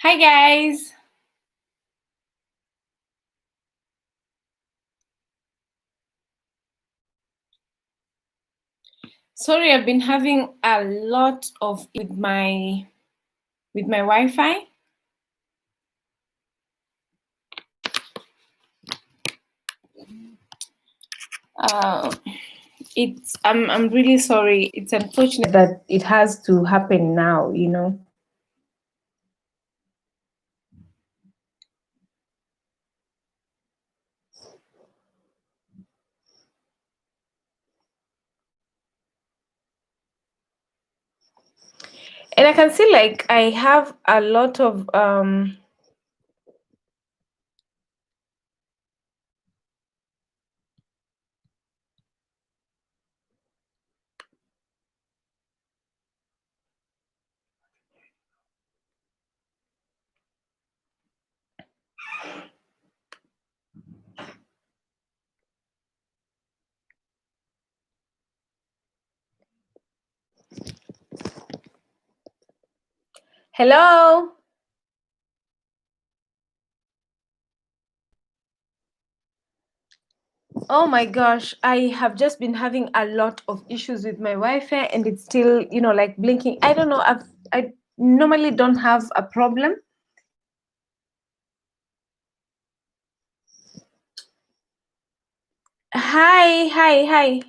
Hi guys. Sorry, I've been having a lot of with my Wi-Fi. I'm really sorry. It's unfortunate that it has to happen now, you know. And I can see like I have a lot of hello. Oh my gosh, I have just been having a lot of issues with my Wi-Fi and it's still, you know, like blinking. I don't know. I normally don't have a problem. Hi.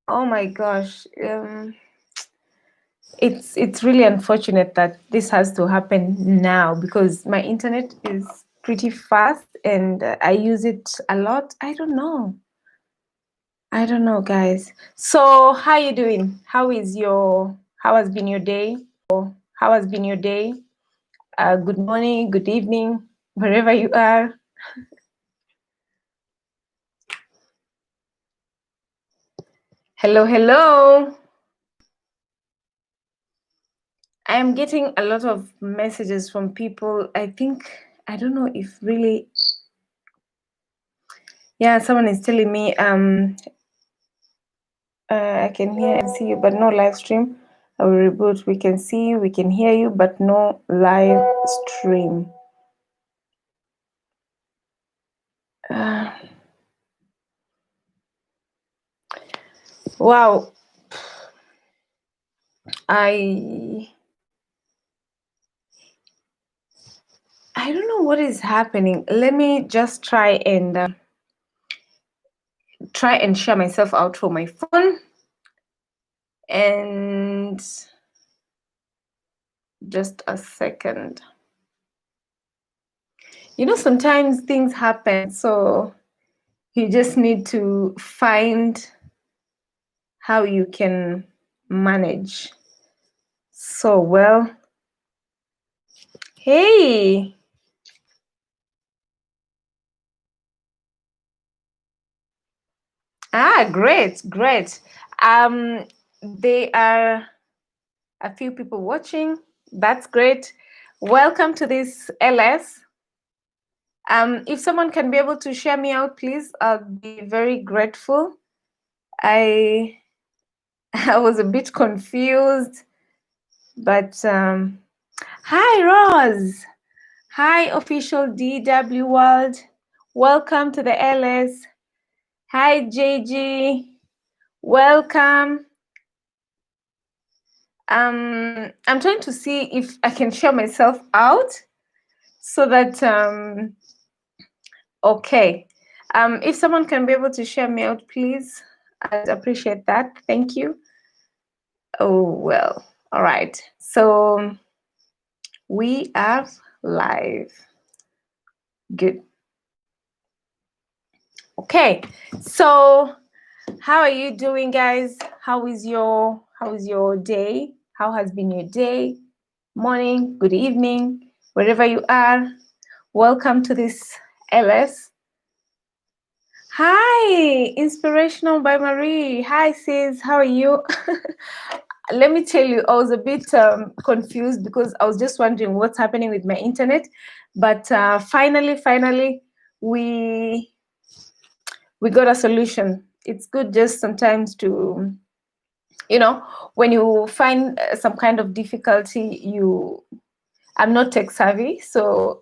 Oh my gosh. It's really unfortunate that this has to happen now because my internet is pretty fast and I use it a lot. I don't know, guys. So how you doing? How has been your day? How has been your day? Good morning, good evening, wherever you are. Hello. I am getting a lot of messages from people. I don't know if really. Yeah, someone is telling me I can hear and see you, but no live stream. I will reboot. We can see you, we can hear you, but no live stream. Wow. I don't know what is happening. Let me just try and share myself out for my phone. And just a second. You know, sometimes things happen, so you just need to find how you can manage. So, well, hey. Great. There are a few people watching. That's great. Welcome to this LS. If someone can be able to share me out, please, I'll be very grateful. I was a bit confused, but hi, Rose. Hi, official DW world. Welcome to the LS. Hi, JG. Welcome. I'm trying to see if I can share myself out so that okay. If someone can be able to share me out, please, I'd appreciate that. Thank you. Oh, well, all right. So we are live. Good. Okay. So how are you doing, guys? How is your day? How has been your day? Morning, good evening, wherever you are. Welcome to this LS. Hi, Inspirational by Marie. Hi, sis. How are you? Let me tell you, I was a bit confused because I was just wondering what's happening with my internet. But finally, we got a solution. It's good just sometimes to when you find some kind of difficulty, I'm not tech savvy, so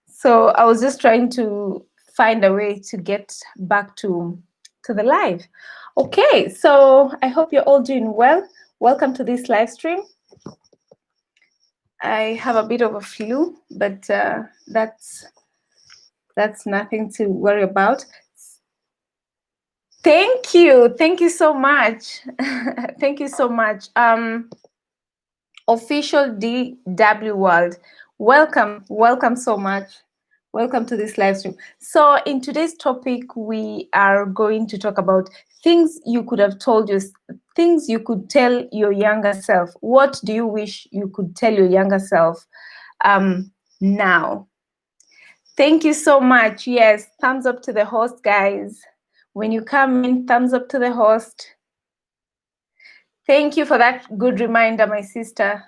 so I was just trying to find a way to get back to the live. Okay, so I hope you're all doing well. Welcome to this live stream. I have a bit of a flu, but that's nothing to worry about. Thank you so much. Thank you so much. Official DW World, welcome so much. Welcome to this live stream. So in today's topic, we are going to talk about things you could have told you, things you could tell your younger self. What do you wish you could tell your younger self now? Thank you so much. Yes, thumbs up to the host, guys. When you come in, thumbs up to the host. Thank you for that good reminder, my sister.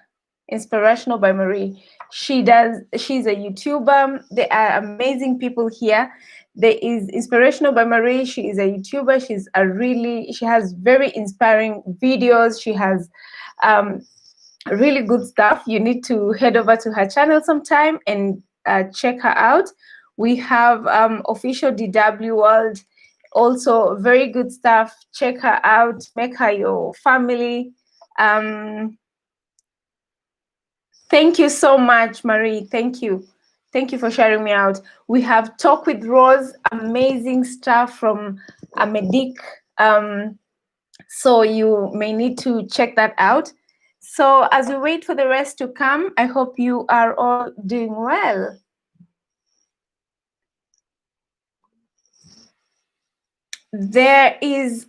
Inspirational by Marie. She's a YouTuber. There are amazing people here. There is Inspirational by Marie. She is a YouTuber. She has very inspiring videos. She has really good stuff. You need to head over to her channel sometime and check her out. We have Official DW World, also very good stuff. Check her out. Make her your family. Thank you so much, Marie. Thank you for sharing me out. We have Talk with Rose, amazing stuff from Amedik. So you may need to check that out. So as we wait for the rest to come, I hope you are all doing well. There is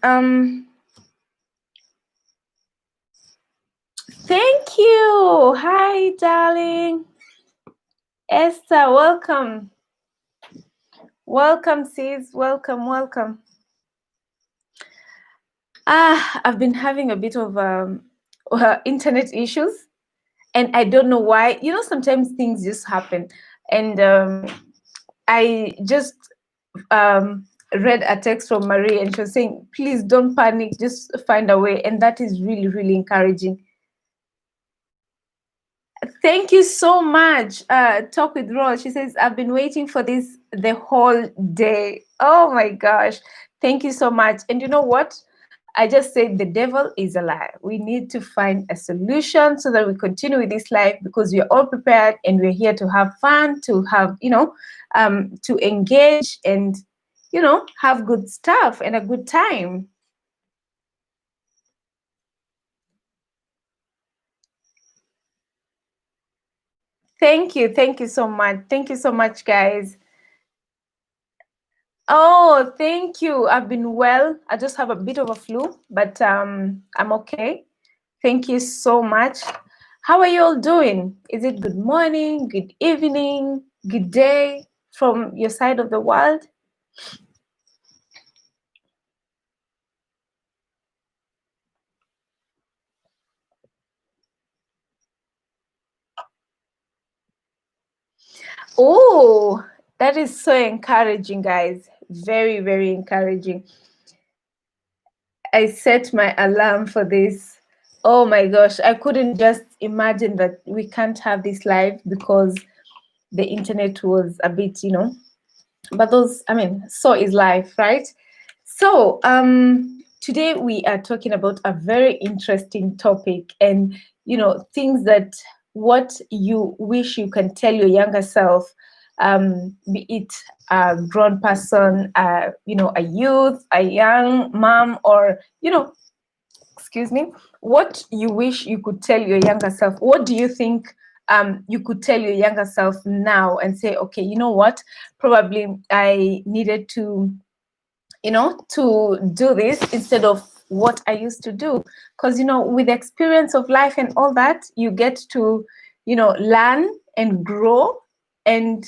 thank you. Hi, darling. Esther, welcome. Welcome, sis. Welcome. I've been having a bit of internet issues, and I don't know why. Sometimes things just happen, and I just read a text from Marie, and she was saying, "Please don't panic. Just find a way," and that is really, really encouraging. Thank you so much. Talk with Rose. She says, "I've been waiting for this the whole day." Oh my gosh! Thank you so much. And you know what? I just said the devil is a lie. We need to find a solution so that we continue with this life, because we are all prepared and we're here to have fun, to have, to engage and, have good stuff and a good time. Thank you so much. Thank you so much, guys. Oh, thank you. I've been well. I just have a bit of a flu, but I'm okay. Thank you so much. How are you all doing? Is it good morning, good evening, good day from your side of the world? Oh, that is so encouraging, guys. Very, very encouraging. I set my alarm for this. Oh my gosh, I couldn't just imagine that we can't have this live because the internet was a bit, but so is life, right? So today we are talking about a very interesting topic, and things that what you wish you can tell your younger self, be it a grown person, a youth, a young mom, or excuse me, what you wish you could tell your younger self. What do you think you could tell your younger self now and say, okay, you know what, probably I needed to to do this instead of what I used to do? Because with the experience of life and all that, you get to learn and grow, and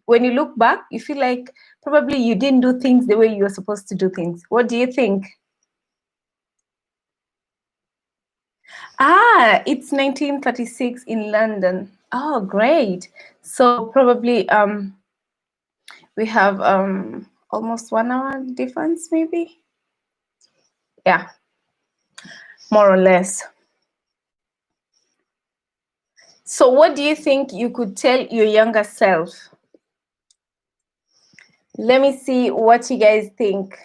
when you look back, you feel like probably you didn't do things the way you were supposed to do things. What do you think? It's 1936 in London. Oh, great. So probably we have almost 1 hour difference, maybe. Yeah, more or less. So what do you think you could tell your younger self? Let me see what you guys think.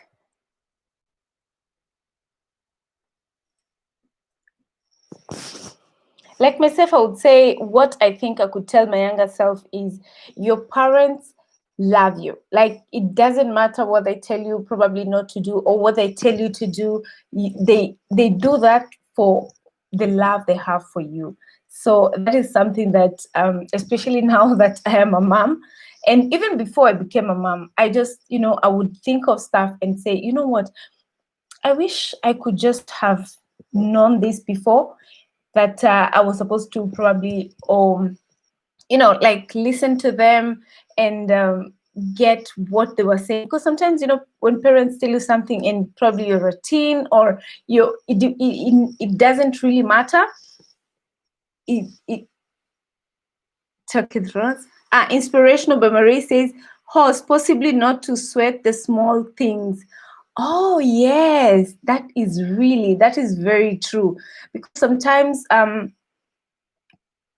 Like myself, I would say what I think I could tell my younger self is your parents love you. Like, it doesn't matter what they tell you probably not to do or what they tell you to do. They do that for the love they have for you. So that is something that, especially now that I am a mom, and even before I became a mom, I just, I would think of stuff and say, you know what, I wish I could just have known this before, that I was supposed to probably, like, listen to them and get what they were saying. Because sometimes, when parents tell you something in probably your routine or it doesn't really matter. It Chuck it, Rose. Inspirational by Marie says, horse, possibly not to sweat the small things. Oh yes, that is very true. Because sometimes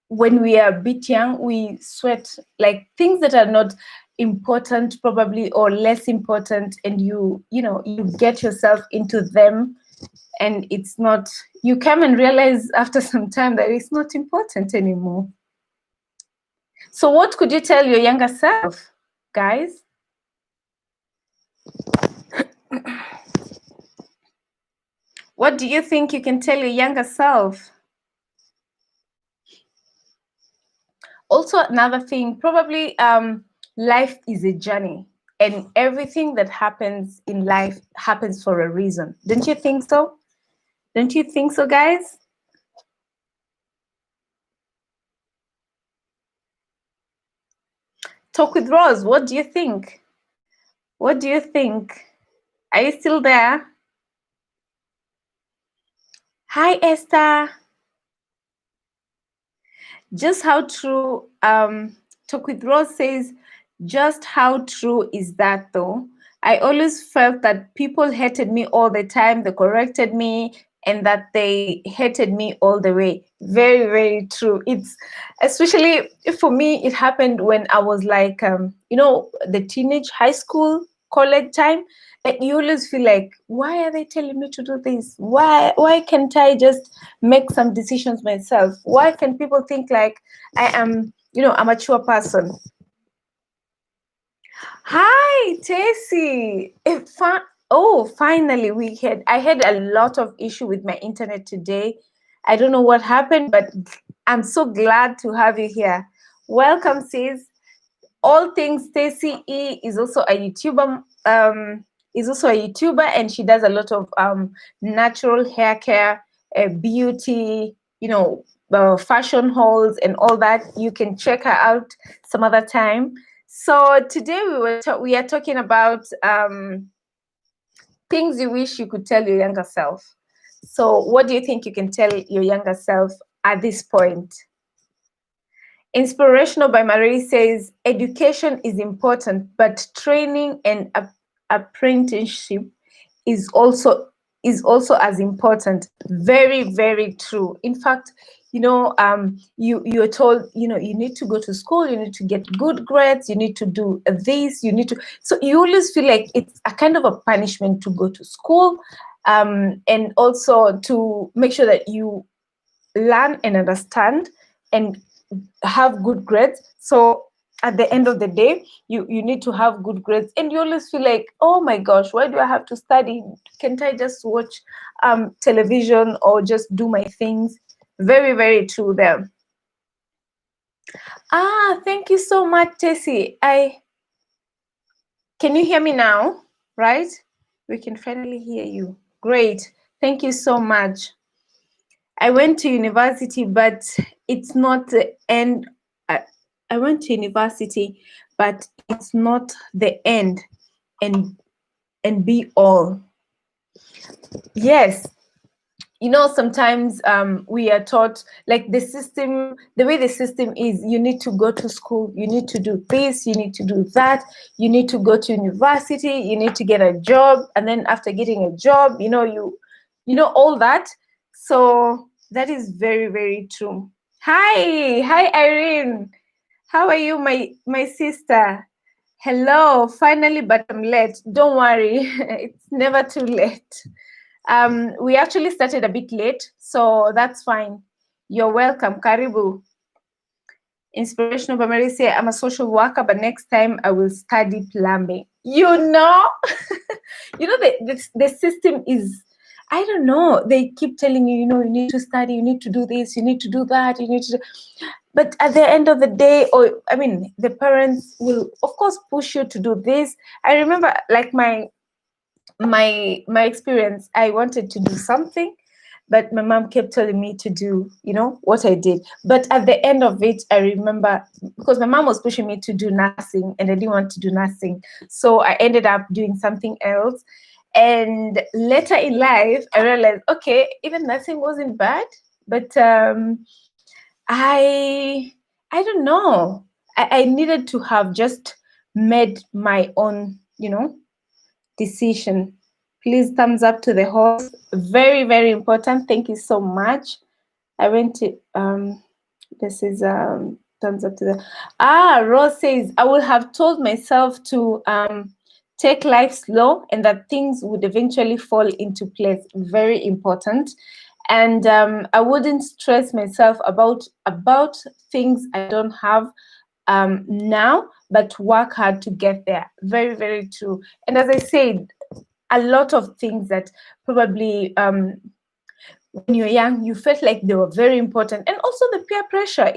when we are a bit young, we sweat like things that are not important probably, or less important, and you get yourself into them, and it's not, you come and realize after some time that it's not important anymore. So what could you tell your younger self, guys? What do you think you can tell your younger self? Also, another thing, probably, life is a journey, and everything that happens in life happens for a reason. Don't you think so? Don't you think so, guys? Talk with Rose. What do you think? What do you think? Are you still there? Hi, Esther. Just how true, Talk with Rose says, just how true is that though? I always felt that people hated me all the time, they corrected me, and that they hated me all the way. Very, very true. It's, especially for me, it happened when I was like, the teenage, high school, college time. And you always feel like, why are they telling me to do this? Why can't I just make some decisions myself? Why can people think like I am, a mature person? Hi, Tessie. Finally I had a lot of issue with my internet today. I don't know what happened, but I'm so glad to have you here. Welcome, sis. All things Stacey E is also a YouTuber. And she does a lot of natural hair care, beauty, fashion hauls and all that. You can check her out some other time. So today we are talking about things you wish you could tell your younger self. So what do you think you can tell your younger self at this point? Inspirational by Marie says, education is important, but training and apprenticeship is also as important. Very, very true. In fact, you're told, you need to go to school, you need to get good grades, you need to do this, so you always feel like it's a kind of a punishment to go to school, and also to make sure that you learn and understand and have good grades. So at the end of the day, you need to have good grades, and you always feel like, oh my gosh, why do I have to study? Can't I just watch television or just do my things? Very, very true there. Thank you so much, Tessie. Can you hear me now? Right? We can finally hear you. Great. Thank you so much. I went to university, but it's not the end. I went to university, but it's not the end and be all. Yes. Sometimes we are taught, like, the way the system is, you need to go to school, you need to do this, you need to do that, you need to go to university, you need to get a job, and then after getting a job, all that. So that is very, very true. Hi Irene. How are you, my sister? Hello, finally, but I'm late. Don't worry, it's never too late. We actually started a bit late, so that's fine. You're welcome. Karibu. Inspirational Bamari say, I'm a social worker, but next time I will study plumbing. You know, the system is, I don't know. They keep telling you, you need to study, you need to do this, you need to do that, you need to. But at the end of the day, the parents will, of course, push you to do this. I remember, like my experience. I wanted to do something, but my mom kept telling me to do, what I did. But at the end of it, I remember, because my mom was pushing me to do nursing, and I didn't want to do nursing, so I ended up doing something else. And later in life, I realized, okay, even nursing wasn't bad, but I don't know. I needed to have just made my own, decision. Please thumbs up to the host. Very, very important. Thank you so much. I went to this is thumbs up to the Rose says, I would have told myself to take life slow and that things would eventually fall into place. Very important. And I wouldn't stress myself about things I don't have now, but work hard to get there. Very, very true. And as I said, a lot of things that probably when you're young, you felt like they were very important. And also the peer pressure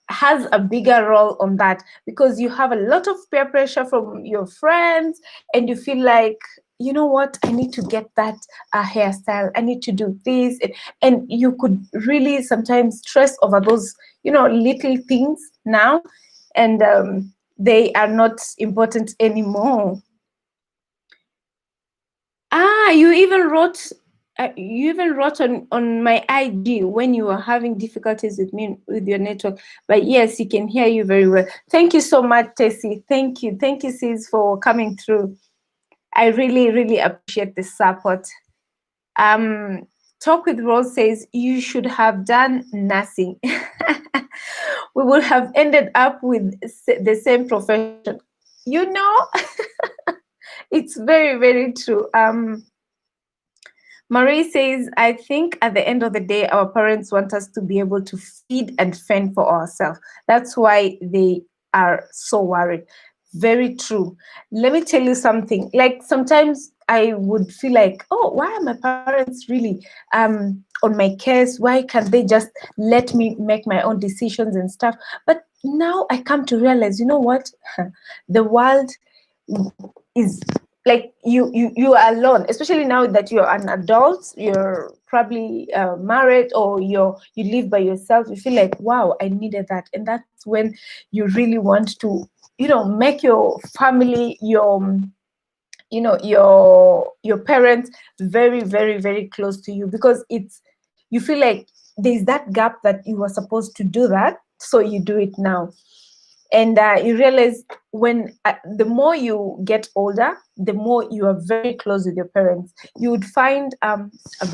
has a bigger role on that, because you have a lot of peer pressure from your friends, and you feel like, you know what, I need to get that hairstyle, I need to do this, and you could really sometimes stress over those little things now, and they are not important anymore. You even wrote on my IG when you were having difficulties with your network. But yes, you can hear you very well. Thank you so much, Tessie. Thank you, sis, for coming through. I really, really appreciate the support. Talk with Rose says, you should have done nursing. We would have ended up with the same profession. It's very, very true. Marie says, I think at the end of the day, our parents want us to be able to feed and fend for ourselves. That's why they are so worried. Very true. Let me tell you something. Like sometimes I would feel like, oh, why are my parents really on my case? Why can't they just let me make my own decisions and stuff? But now I come to realize, you know what? The world is like you are alone, especially now that you're an adult, you're probably married, or you live by yourself. You feel like, wow, I needed that. And that's when you really want to make your family, your parents very, very, very close to you, because you feel like there's that gap that you were supposed to do that, so you do it now. And you realize when the more you get older, the more you are very close with your parents. You would find a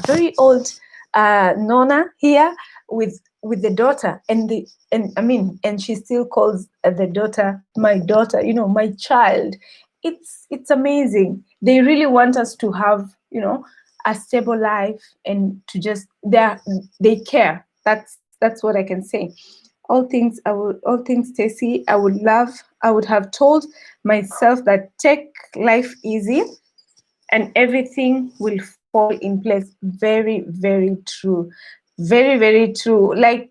very old nonna here with the daughter, and she still calls the daughter my daughter, my child. It's amazing. They really want us to have a stable life, and to just they care. That's what I can say. All things Stacy, I would have told myself that take life easy and everything will fall in place. Very, very true. Very, very true. Like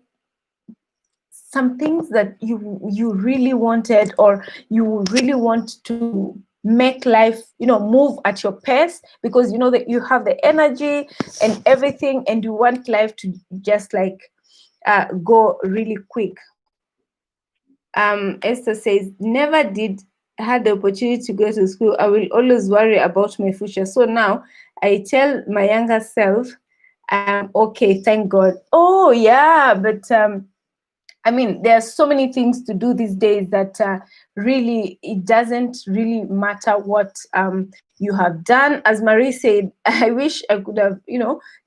some things that you really wanted, or you really want to make life move at your pace, because that you have the energy and everything, and you want life to just like go really quick. Esther says, never did had the opportunity to go to school. I will always worry about my future. So now I tell my younger self, okay, thank God. Oh yeah, but I mean, there are so many things to do these days that really, it doesn't really matter what you have done. As Marie said, I wish I could have,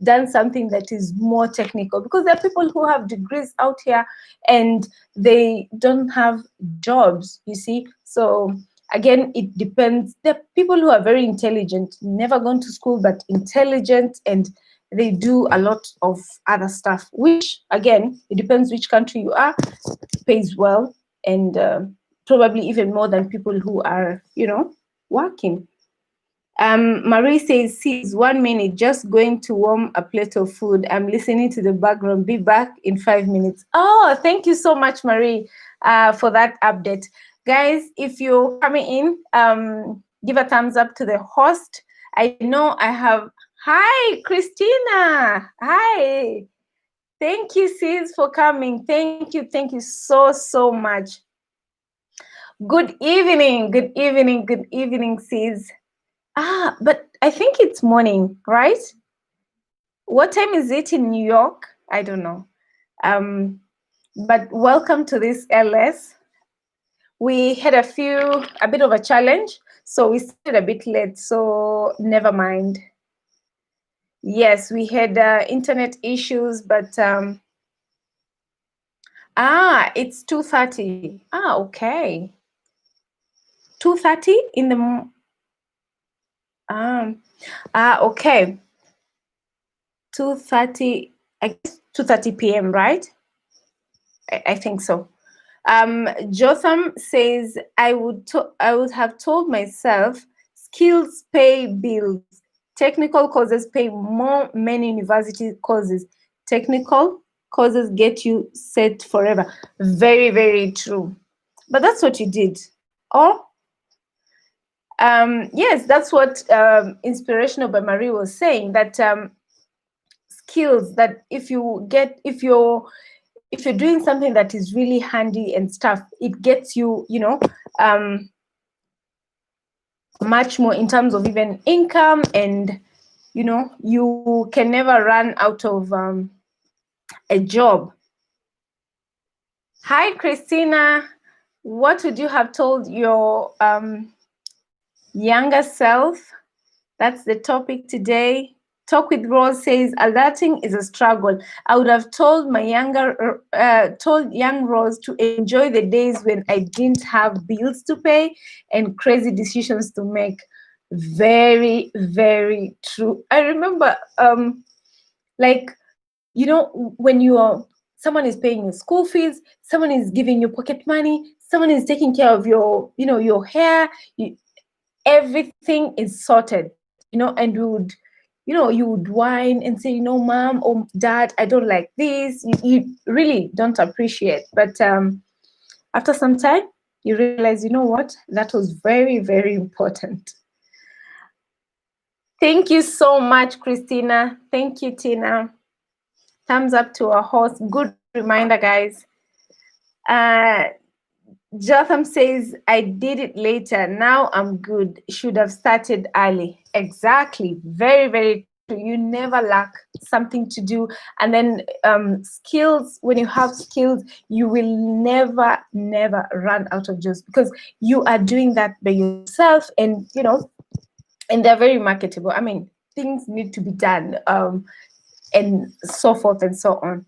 done something that is more technical, because there are people who have degrees out here and they don't have jobs, you see. So again, it depends. There are people who are very intelligent, never gone to school, but intelligent, and they do a lot of other stuff, which again, it depends which country you are, pays well, and probably even more than people who are, working. Marie says, "Sis, 1 minute, just going to warm a plate of food. I'm listening to the background. Be back in 5 minutes." Oh, thank you so much, Marie, for that update. Guys, if you're coming in, give a thumbs up to the host. I know I have. Hi, Christina. Hi. Thank you, sis, for coming. Thank you. Thank you so much. Good evening. Good evening. Good evening, sis. But I think it's morning, right? What time is it in New York? I don't know. But welcome to this LS. We had a bit of a challenge, so we started a bit late, so never mind. Yes, we had internet issues, but it's 2:30. Okay. 2:30 in the okay. 2:30, I guess 2:30 p.m., right? I think so. Jotham says, I would have told myself, skills pay bills. Technical courses pay more. Many university courses. Technical courses get you set forever. Very, very true. But that's what you did. Oh, yes, that's what Inspirational by Marie was saying, that skills that if you're doing something that is really handy and stuff, it gets you, much more in terms of even income, and you can never run out of a job. Hi, Christina. What would you have told your younger self? That's the topic today. Talk with Rose says, adulting is a struggle. I would have told my told young Rose to enjoy the days when I didn't have bills to pay and crazy decisions to make. Very, very true. I remember, when someone is paying your school fees, someone is giving you pocket money, someone is taking care of your hair, everything is sorted, and you would whine and say, mom or dad, I don't like this. You really don't appreciate. But after some time, you realize, what? That was very, very important. Thank you so much, Christina. Thank you, Tina. Thumbs up to our host. Good reminder, guys. Jotham says, I did it later. Now I'm good. Should have started early. Exactly. Very, very true. You never lack something to do. And then skills, when you have skills, you will never, never run out of jobs, because you are doing that by yourself, and, and they're very marketable. I mean, things need to be done, and so forth and so on.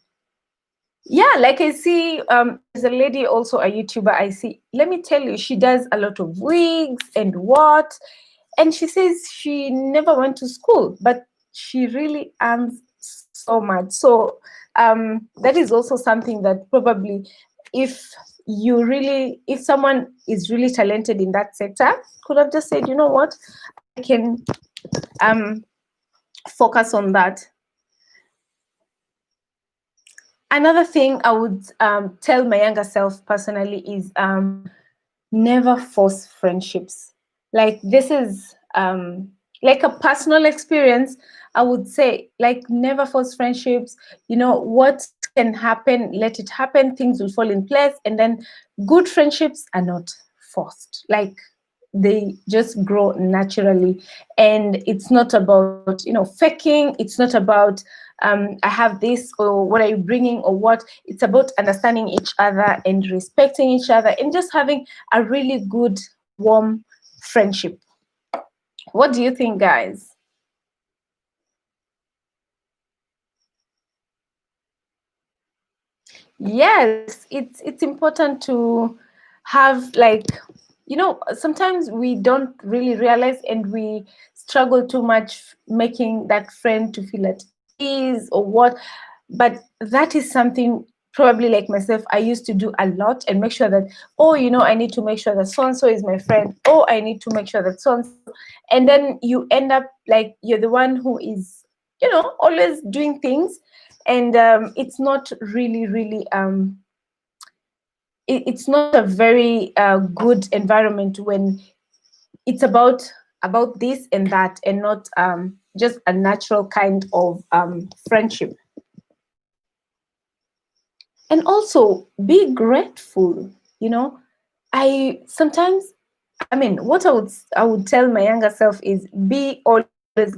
Yeah, like I see, there's a lady, also a YouTuber I see. Let me tell you, she does a lot of wigs and what, and she says she never went to school, but she really earns so much. So that is also something that probably, if someone is really talented in that sector, could have just said, you know what, I can focus on that. Another thing I would tell my younger self personally is never force friendships. Like, this is like a personal experience. I would say, like, never force friendships. What can happen, let it happen. Things will fall in place. And then good friendships are not forced. Like, they just grow naturally. And it's not about, faking. It's not about I have this, or what are you bringing, or what. It's about understanding each other and respecting each other and just having a really good, warm friendship. What do you think, guys? Yes, it's important to have, like, sometimes we don't really realize, and we struggle too much making that friend to feel at ease or what. But that is something, probably like myself, I used to do a lot, and make sure that, oh, I need to make sure that so and so is my friend. Oh, I need to make sure that so and so. And then you end up like you're the one who is, always doing things. And it's not really, really it's not a very good environment when it's about this and that, and not just a natural kind of friendship. And also be grateful. I sometimes, what I would tell my younger self is, be always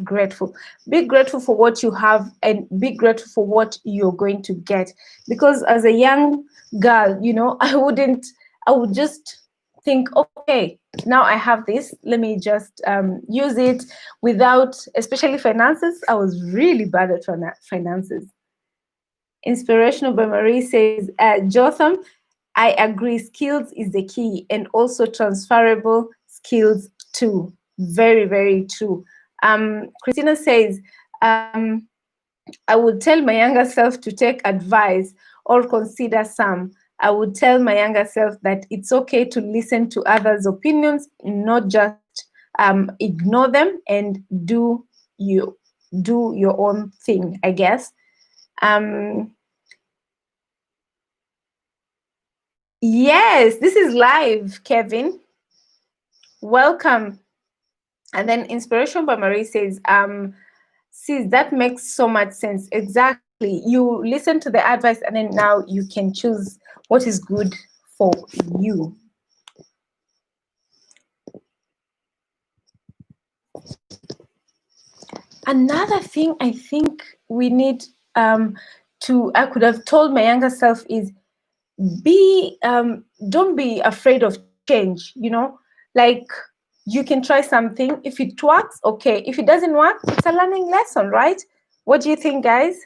grateful. Be grateful for what you have, and be grateful for what you're going to get. Because as a young girl, I would just think, okay, now I have this, let me just use it, without, especially finances. I was really bad at finances. Inspirational by Marie says, Jotham, I agree, skills is the key, and also transferable skills too. Very, very true. Christina says, I would tell my younger self to take advice or consider some. I would tell my younger self that it's okay to listen to others' opinions, not just ignore them, and do your own thing, I guess. Um, Yes, this is live, Kevin. Welcome. And then Inspiration by Marie says, sis, that makes so much sense. Exactly. You listen to the advice, and then now you can choose what is good for you. Another thing I think we need I could have told my younger self is, don't be afraid of change. Like, you can try something. If it works, okay. If it doesn't work, it's a learning lesson, right? What do you think, guys?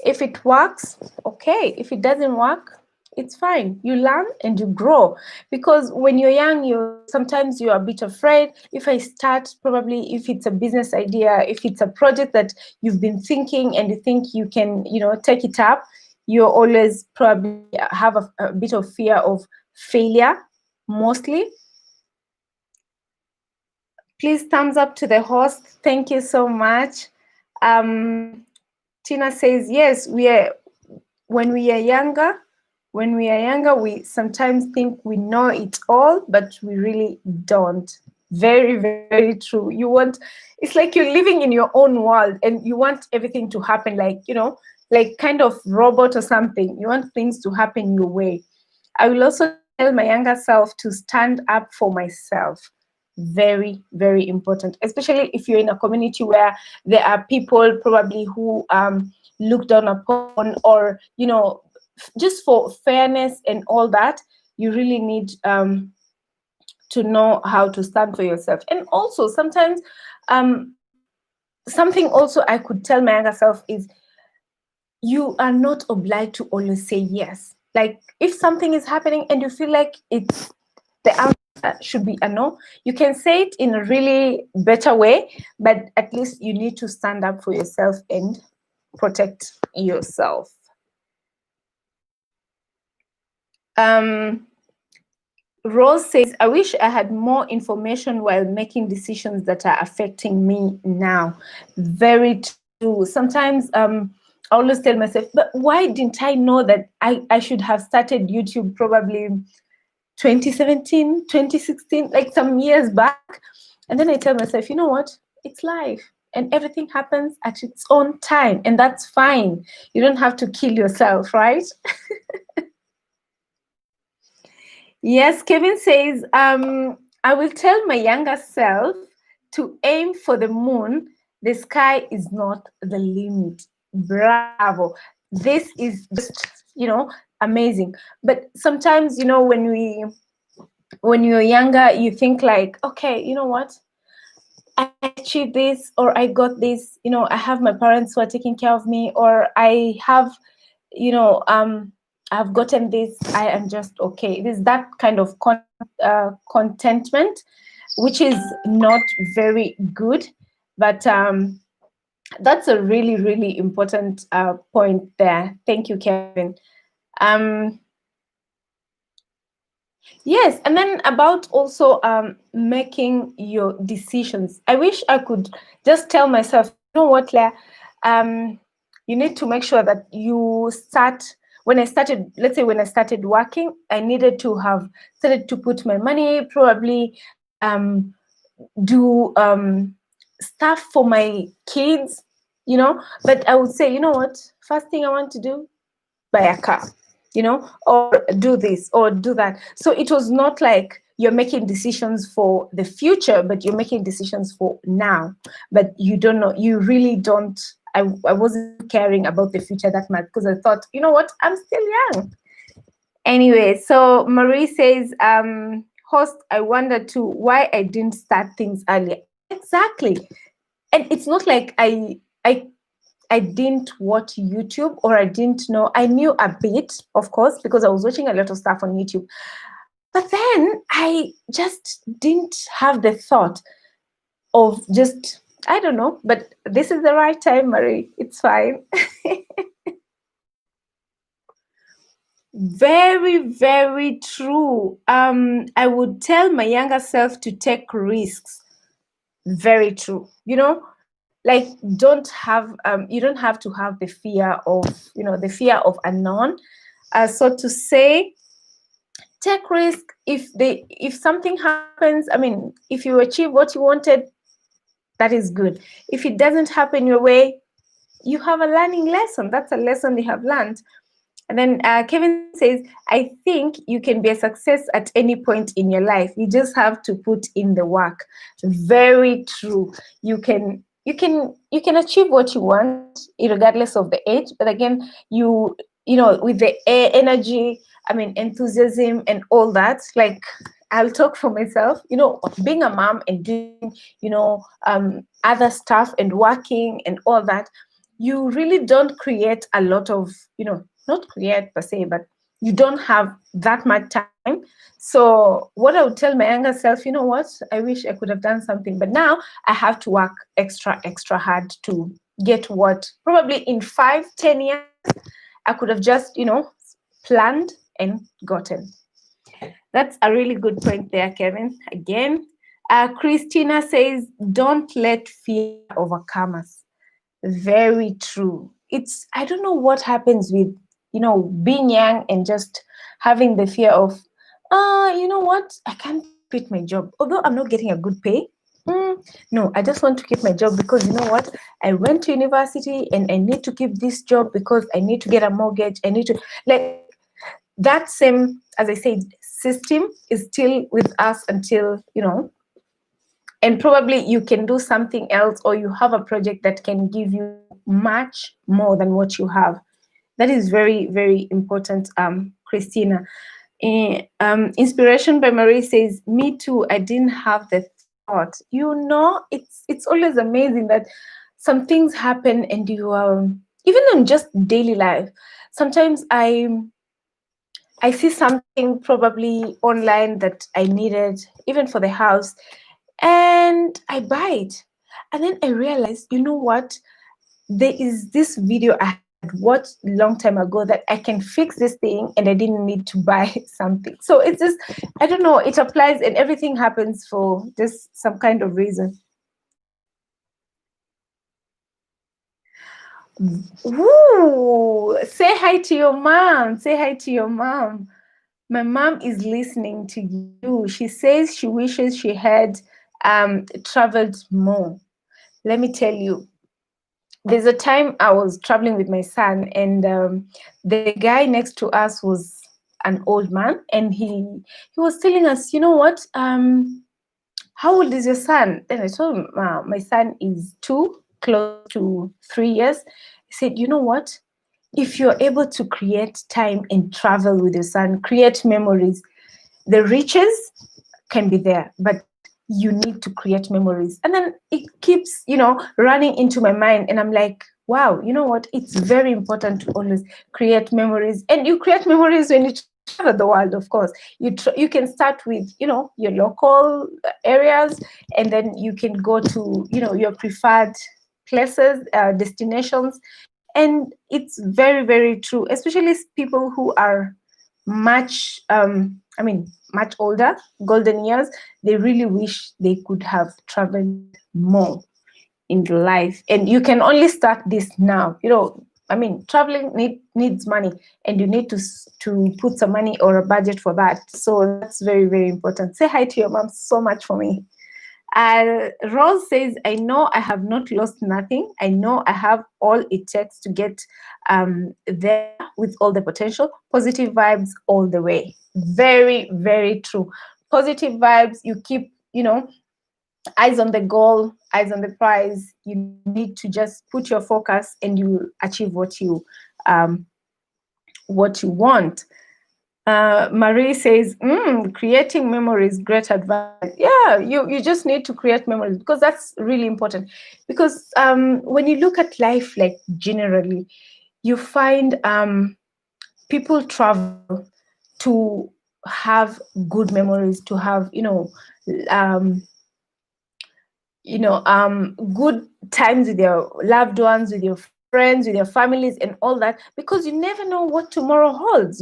If it works, okay. If it doesn't work, it's fine. You learn and you grow. Because when you're young, sometimes you're a bit afraid. If I start, probably, if it's a business idea, if it's a project that you've been thinking and you think you can, take it up, you always probably have a bit of fear of failure, mostly. Please, thumbs up to the host. Thank you so much. Tina says, yes, when we are younger, we sometimes think we know it all, but we really don't. Very, very true. It's like you're living in your own world, and you want everything to happen like kind of robot or something. You want things to happen your way. I will also tell my younger self to stand up for myself. Very, very important, especially if you're in a community where there are people probably who look down upon, or just for fairness and all that. You really need to know how to stand for yourself. And also sometimes something also I could tell my younger self is, you are not obliged to always say yes. Like, if something is happening and you feel like it's the answer should be a no, you can say it in a really better way, but at least you need to stand up for yourself and protect yourself. Rose says, I wish I had more information while making decisions that are affecting me now. Very true. Sometimes I always tell myself, but why didn't I know that I should have started YouTube probably 2017, 2016, like some years back? And then I tell myself, you know what? It's life. And everything happens at its own time. And that's fine. You don't have to kill yourself, right? Yes, Kevin says, I will tell my younger self to aim for the moon. The sky is not the limit. Bravo. This is just, amazing. But sometimes, when you're younger, you think like, okay, you know what? I achieved this, or I got this, I have my parents who are taking care of me, or I have, I've gotten this, I am just okay. It is that kind of contentment, which is not very good. But that's a really, really important point there. Thank you, Kevin. Um, Yes, and then about also making your decisions. I wish I could just tell myself, you know what, Claire, you need to make sure that you start. When I started, let's say when I started working, I needed to have started to put my money, probably do stuff for my kids, But I would say, you know what, first thing I want to do, buy a car, or do this or do that. So it was not like you're making decisions for the future, but you're making decisions for now. But you don't know, you really don't. I wasn't caring about the future that much because I thought, you know what, I'm still young. Anyway, so Marie says, host, I wonder too why I didn't start things earlier. Exactly. And it's not like I didn't watch YouTube or I didn't know. I knew a bit, of course, because I was watching a lot of stuff on YouTube. But then I just didn't have the thought of just, I don't know, but this is the right time, Marie. It's fine. Very, very true. I would tell my younger self to take risks. Very true. Like you don't have to have the fear of the fear of unknown, so to say, take risk. If something happens, I mean, if you achieve what you wanted, that is good. If it doesn't happen your way, you have a learning lesson. That's a lesson you have learned. And then Kevin says, I think you can be a success at any point in your life. You just have to put in the work. Very true. You can achieve what you want, regardless of the age. But again, with the energy, I mean, enthusiasm and all that, like, I'll talk for myself, being a mom and doing, other stuff and working and all that, you really don't create a lot of, not create per se, but you don't have that much time. So what I would tell my younger self, you know what, I wish I could have done something, but now I have to work extra hard to get what probably in 5-10 years I could have just, planned and gotten. That's a really good point there, Kevin. Again, Christina says, don't let fear overcome us. Very true. I don't know what happens with, being young and just having the fear of, you know what, I can't quit my job. Although I'm not getting a good pay. No, I just want to keep my job because you know what? I went to university and I need to keep this job because I need to get a mortgage. I need to, like, that same, as I said, system is still with us until, and probably you can do something else, or you have a project that can give you much more than what you have. That is very, very important, Christina. Inspiration by Marie says, me too, I didn't have the thought. It's always amazing that some things happen and you even in just daily life. Sometimes I see something probably online that I needed, even for the house, and I buy it. And then I realize, you know what? There is this video I had watched a long time ago that I can fix this thing and I didn't need to buy something. So it's just, I don't know, it applies and everything happens for just some kind of reason. Woo! Say hi to your mom. Say hi to your mom. My mom is listening to you. She says she wishes she had traveled more. Let me tell you, there's a time I was traveling with my son, and the guy next to us was an old man, and he was telling us, you know what, how old is your son? Then I told him, my son is 2, close to 3 years. He said, you know what, if you're able to create time and travel with your son, create memories, the riches can be there, but you need to create memories. And then it keeps, running into my mind, and I'm like, wow, you know what, it's very important to always create memories. And you create memories when you travel the world, of course. You can start with, your local areas, and then you can go to, your preferred places, destinations. And it's very, very true, especially people who are much much older, golden years. They really wish they could have traveled more in life. And you can only start this now. Traveling needs money, and you need to put some money or a budget for that. So that's very, very important. Say hi to your mom so much for me. Rose says, I know I have not lost nothing. I know I have all it takes to get there with all the potential. Positive vibes all the way. Very, very true. Positive vibes. You keep, eyes on the goal, eyes on the prize. You need to just put your focus, and you achieve what you want. Marie says, creating memories, great advice. Yeah, you just need to create memories, because that's really important. Because when you look at life, like generally, you find people travel to have good memories, to have good times with your loved ones, with your friends, with your families, and all that, because you never know what tomorrow holds.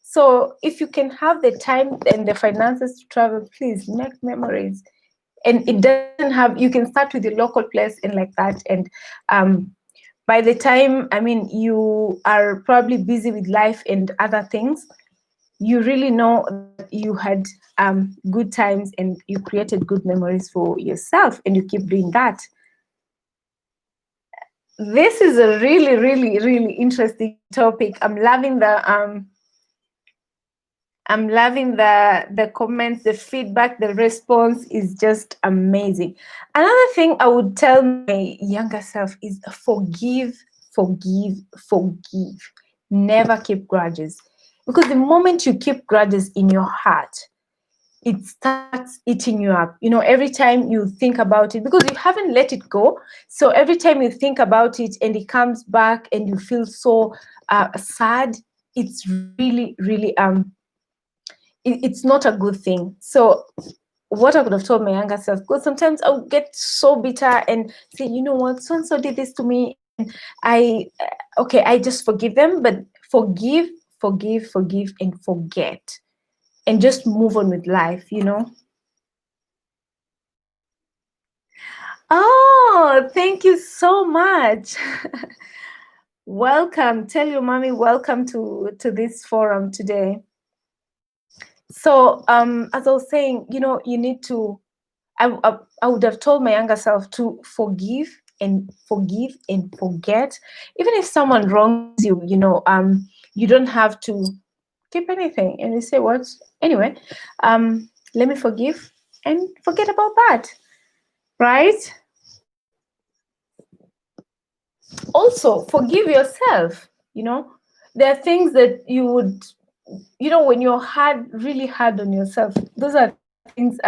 So if you can have the time and the finances to travel, please make memories. And it doesn't have, you can start with your local place and like that. And by the time, you are probably busy with life and other things, you really know that you had good times, and you created good memories for yourself, and you keep doing that. This is a really, really, really interesting topic. I'm loving the comments, the feedback, the response is just amazing. Another thing I would tell my younger self is forgive, forgive, forgive. Never keep grudges. Because the moment you keep grudges in your heart, it starts eating you up. Every time you think about it, because you haven't let it go. So every time you think about it and it comes back and you feel so sad, it's really, really, it's not a good thing. So what I could have told my younger self, because sometimes I would get so bitter and say, you know what, so-and-so did this to me. And I just forgive them, but forgive, forgive, forgive, and forget. And just move on with life. Oh, thank you so much. Welcome. Tell your mommy welcome to this forum today. So as I was saying, you need to, I would have told my younger self to forgive and forgive and forget. Even if someone wrongs you, you don't have to keep anything. And you say, what? Anyway, let me forgive and forget about that. Right? Also, forgive yourself. There are things that you would, when you're really hard on yourself, those are things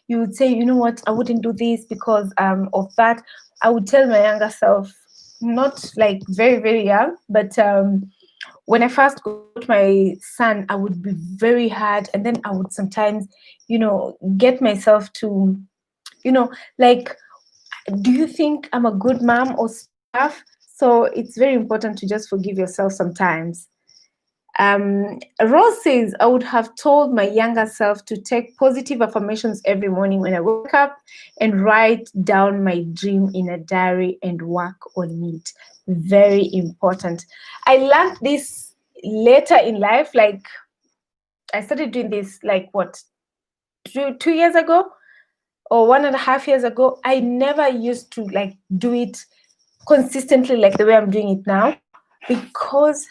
you would say, you know what, I wouldn't do this because of that. I would tell my younger self, not like very, very young, but when I first got my son, I would be very hard, and then I would sometimes, get myself to, like, do you think I'm a good mom or stuff? So it's very important to just forgive yourself sometimes. Rose says, I would have told my younger self to take positive affirmations every morning when I wake up and write down my dream in a diary and work on it. Very important. I learned this later in life. Like, I started doing this, like, what, 2 years ago or 1.5 years ago. I never used to, like, do it consistently like the way I'm doing it now, because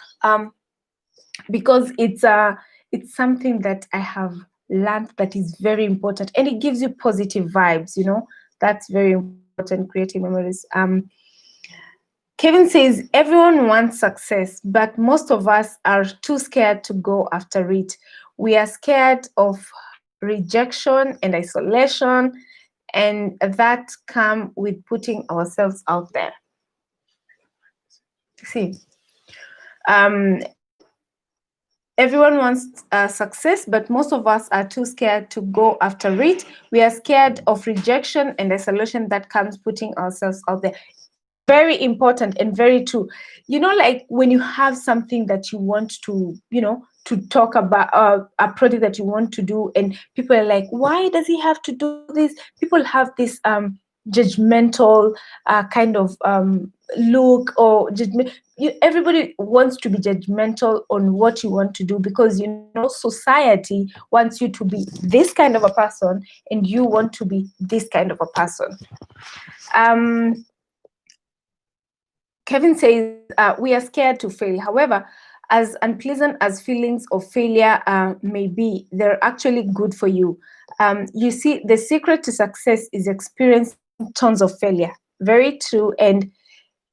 because it's something that I have learned that is very important, and it gives you positive vibes, you know. That's very important, creating memories. Kevin says everyone wants success, but most of us are too scared to go after it. We are scared of rejection and isolation, and that come with putting ourselves out there. See, um, everyone wants success, but most of us are too scared to go after it. We are scared of rejection and isolation that comes putting ourselves out there. Very important and very true. You know, like when you have something that you want to, you know, to talk about, a project that you want to do, and people are like, why does he have to do this? People have this judgmental kind of look, or judgment. Everybody wants to be judgmental on what you want to do, because, you know, society wants you to be this kind of a person, and you want to be this kind of a person. um Kevin says, we are scared to fail. However, as unpleasant as feelings of failure may be, they're actually good for you. You see, the secret to success is experiencing tons of failure. Very true. And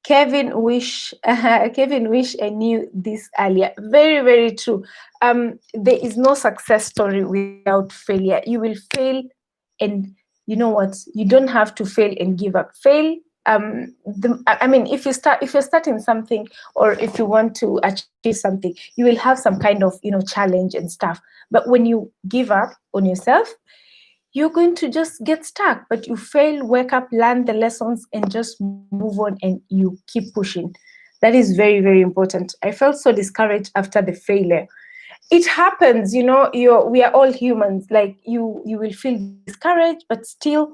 Kevin wish I knew this earlier. Very, very true. There is no success story without failure. You will fail, and you know what? You don't have to fail and give up. Fail. I mean, if you're starting something, or if you want to achieve something, you will have some kind of, you know, challenge and stuff. But when you give up on yourself, you're going to just get stuck. But you fail, wake up, learn the lessons, and just move on, and you keep pushing. That is very, very important. I felt so discouraged after the failure. It happens, you know. We are all humans. Like, you will feel discouraged, but still,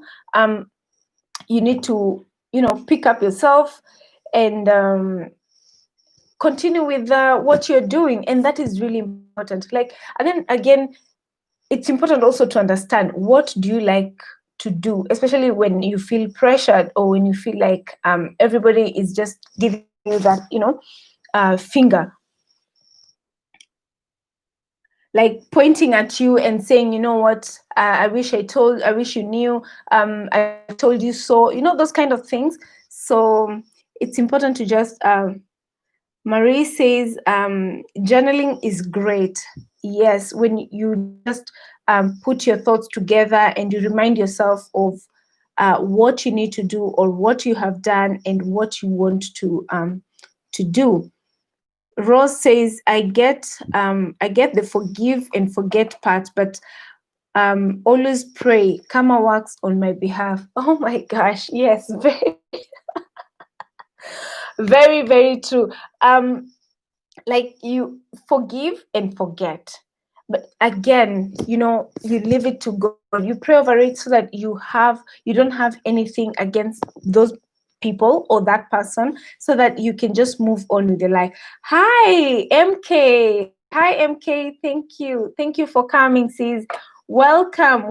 you need to, you know, pick up yourself, and continue with what you're doing. And that is really important. Like, and then again, it's important also to understand, what do you like to do, especially when you feel pressured, or when you feel like everybody is just giving you that, you know, finger, like pointing at you and saying, you know what, I wish you knew, I told you so, you know, those kind of things. So it's important to just Marie says, journaling is great. Yes, when you just put your thoughts together, and you remind yourself of what you need to do, or what you have done, and what you want to do. Rose says, I get the forgive and forget part, but always pray. Karma works on my behalf. Oh my gosh, yes, very, very, very true. Like, you forgive and forget, but again, you know, you leave it to God. You pray over it, so that you don't have anything against those people or that person, so that you can just move on with your life. Hi MK. Hi MK. Thank you for coming, sis. Welcome.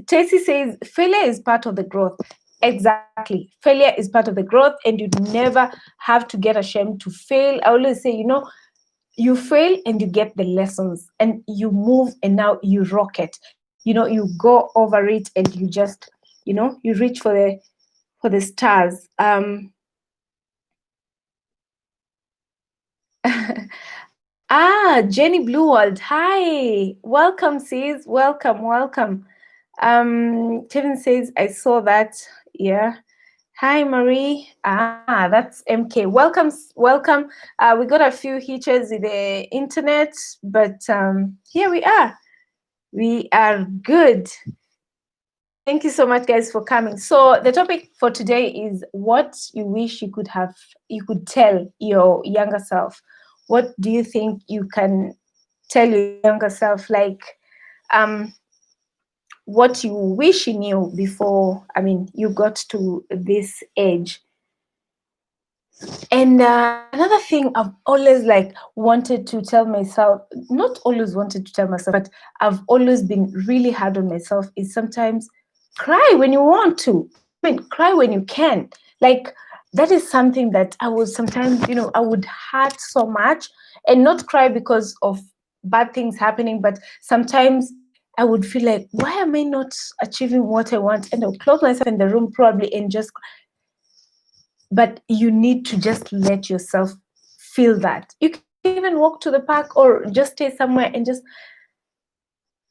Tracy says, failure is part of the growth. Exactly. Failure is part of the growth, and you never have to get ashamed to fail. I always say, you know, you fail and you get the lessons, and you move, and now you rock it. You know, you go over it, and you just, you know, you reach for the stars. Jenny Bluewald. Hi. Welcome, sis. Welcome. Kevin says, I saw that. Yeah. Hi, Marie. That's MK. Welcome. We got a few hitches with the internet, but here we are. We are good. Thank you so much, guys, for coming. So the topic for today is what you wish you could tell your younger self. What do you think you can tell your younger self? Like, what you wish you knew before, you got to this age. And another thing I've always wanted to tell myself, not always wanted to tell myself, but I've always been really hard on myself, is sometimes cry when you want to. Cry when you can. Like, that is something that I was sometimes, I would hurt so much, and not cry because of bad things happening, but sometimes I would feel like, why am I not achieving what I want? And I'll close myself in the room probably and just, but you need to just let yourself feel that. You can even walk to the park or just stay somewhere and just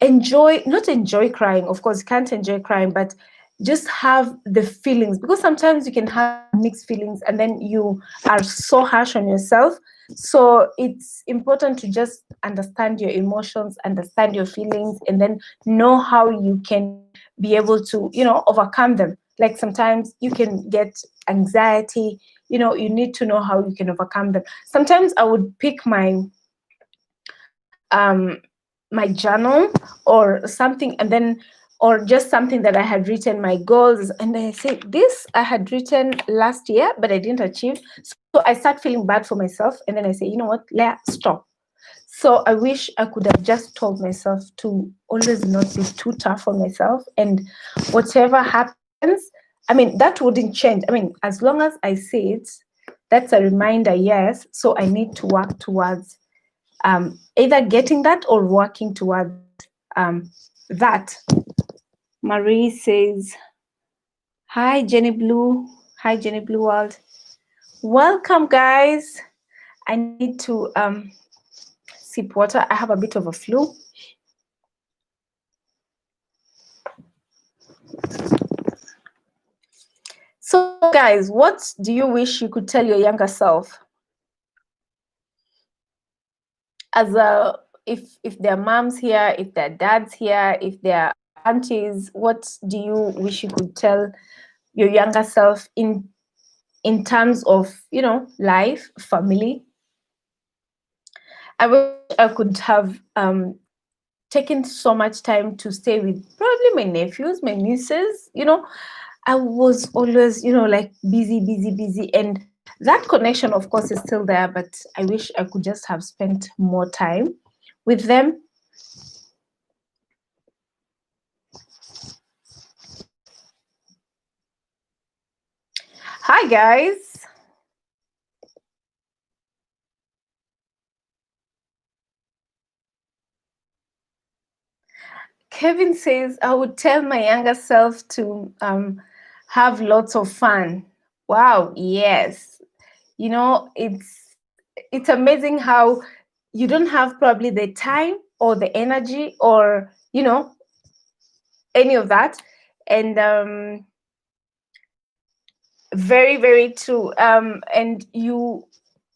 not enjoy crying. Of course, you can't enjoy crying, but just have the feelings, because sometimes you can have mixed feelings and then you are so harsh on yourself. So it's important to just understand your emotions, understand your feelings, and then know how you can be able to, overcome them. Like sometimes you can get anxiety, you need to know how you can overcome them. Sometimes I would pick um my journal or something, and then, or just something that I had written, my goals, and I say, this I had written last year but I didn't achieve. So I start feeling bad for myself, and then I say, you know what, Leah, stop. So I wish I could have just told myself to always not be too tough on myself, and whatever happens, I mean, that wouldn't change. I mean, as long as I say it, that's a reminder, yes. So I need to work towards either getting that or working towards that. Marie says, hi, Jenny Blue. Hi, Jenny Blue World. Welcome, guys. I need to sip water. I have a bit of a flu. So, guys, what do you wish you could tell your younger self? As a, if there are moms here, if there are dads here, if there are aunties, what do you wish you could tell your younger self in terms of, life, family? I wish I could have taken so much time to stay with probably my nephews, my nieces. I was always, like busy, busy, busy. And that connection, of course, is still there, but I wish I could just have spent more time with them. Hi, guys. Kevin says, I would tell my younger self to have lots of fun. Wow, yes. It's amazing how you don't have probably the time or the energy or, any of that. And very, very true. And you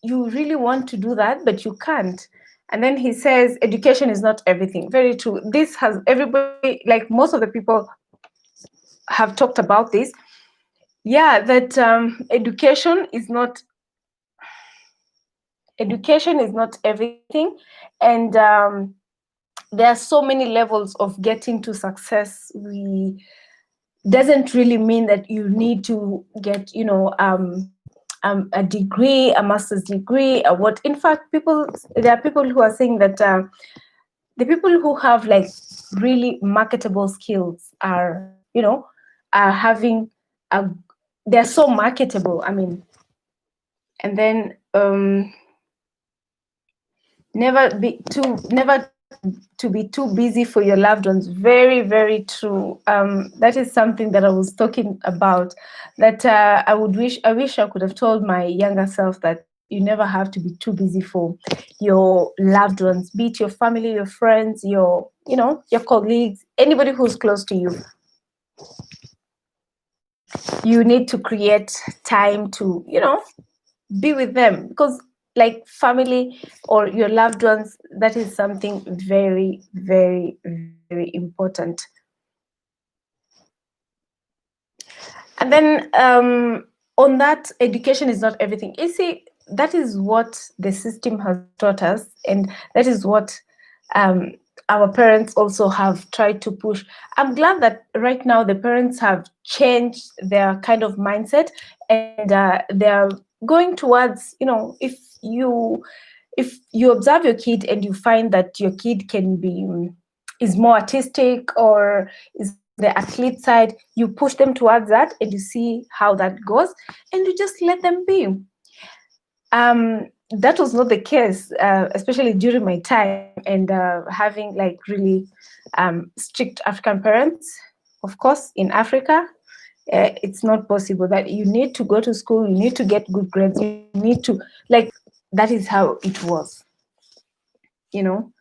really want to do that, but you can't. And then he says, education is not everything. Very true. This has everybody, like most of the people have talked about this. Yeah, that education is not everything. And there are so many levels of getting to success. We doesn't really mean that you need to get, a degree, a master's degree, or what. In fact, there are people who are saying that the people who have like really marketable skills are having a, they're so marketable. I mean, and then never to be too busy for your loved ones. Very, very true. That is something that I was talking about, that I wish I could have told my younger self, that you never have to be too busy for your loved ones, be it your family, your friends, your colleagues, anybody who's close to you. You need to create time to, be with them, because like family or your loved ones, that is something very, very, very important. And then on that, education is not everything. You see, that is what the system has taught us, and that is what our parents also have tried to push. I'm glad that right now the parents have changed their kind of mindset, and they're going towards, if you observe your kid and you find that your kid is more artistic or is the athlete side, you push them towards that and you see how that goes, and you just let them be. That was not the case, especially during my time, and having like really strict African parents. Of course, in Africa, it's not possible that you need to go to school, you need to get good grades, you need to, like, that is how it was, you know.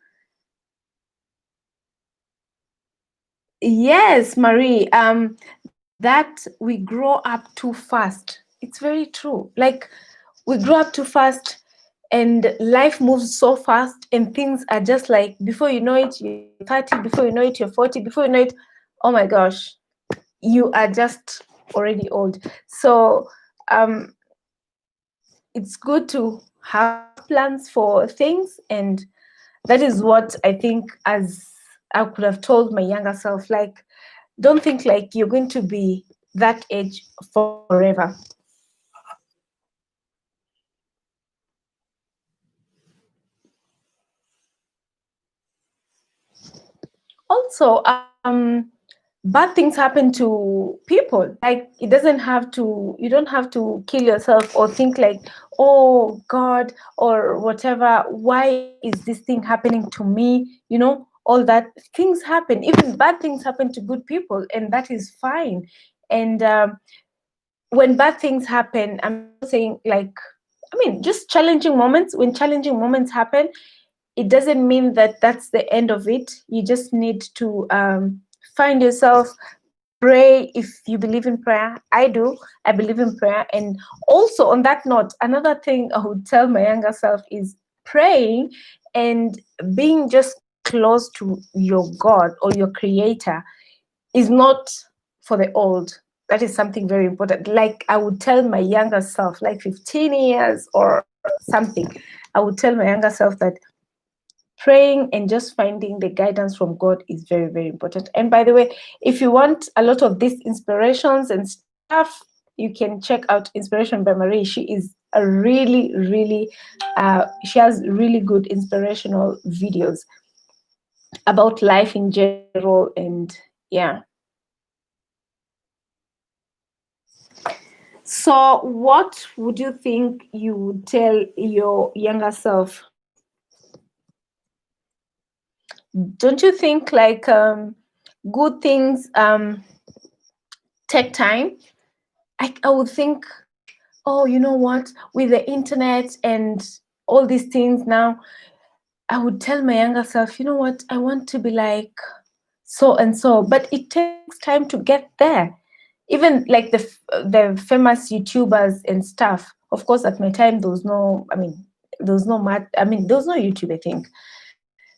Yes, Marie, that we grow up too fast. It's very true. Like, we grow up too fast, and life moves so fast, and things are just like, before you know it, you're 30, before you know it, you're 40, before you know it, oh my gosh, you are just already old. So it's good to have plans for things, and that is what I think, as I could have told my younger self, like, don't think like you're going to be that age forever. Also, bad things happen to people. Like, it doesn't have to, you don't have to kill yourself or think like, oh God, or whatever, why is this thing happening to me? You know, all that. Things happen, even bad things happen to good people, and that is fine. And when bad things happen, I'm not saying like, I mean, just challenging moments. When challenging moments happen, it doesn't mean that that's the end of it. You just need to find yourself, pray if you believe in prayer. I do. I believe in prayer. And also, on that note, another thing I would tell my younger self is praying and being just close to your God or your creator is not for the old. That is something very important. Like, I would tell my younger self, like 15 years or something, I would tell my younger self that praying and just finding the guidance from God is very, very important. And by the way, if you want a lot of these inspirations and stuff, you can check out Inspiration by Marie. She is a really, really, she has really good inspirational videos about life in general. And yeah. So, what would you think you would tell your younger self? Don't you think like good things take time? I would think, oh, you know what, with the internet and all these things now, I would tell my younger self, you know what, I want to be like so and so, but it takes time to get there. Even like the famous YouTubers and stuff. Of course, at my time, there was no, I mean, there was no there was no YouTube, I think.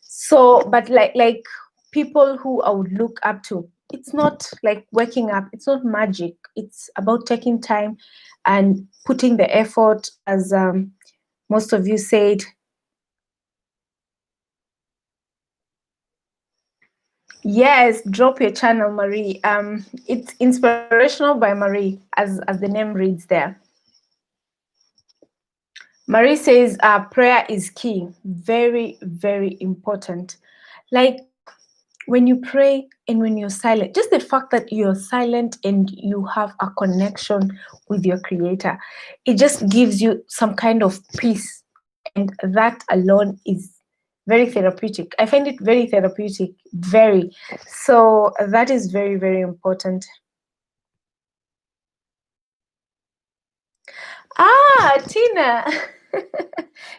So, but like people who I would look up to, it's not like waking up, it's not magic. It's about taking time and putting the effort, as most of you said. Yes, drop your channel, Marie. It's Inspirational by Marie, as the name reads there. Marie says prayer is key. Very, very important. Like, when you pray and when you're silent, just the fact that you're silent and you have a connection with your creator, it just gives you some kind of peace. And that alone is very therapeutic. I find it very therapeutic, very. So that is very, very important. Ah, Tina.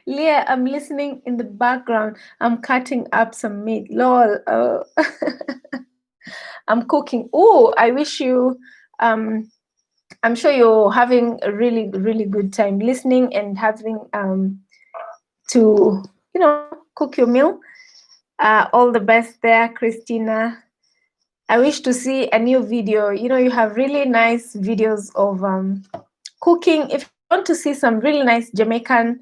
Leah, I'm listening in the background. I'm cutting up some meat. Lol. Oh. I'm cooking. Oh, I wish you, I'm sure you're having a really, really good time listening and having to, cook your meal. All the best there, Christina. I wish to see a new video. You have really nice videos of cooking. If you want to see some really nice Jamaican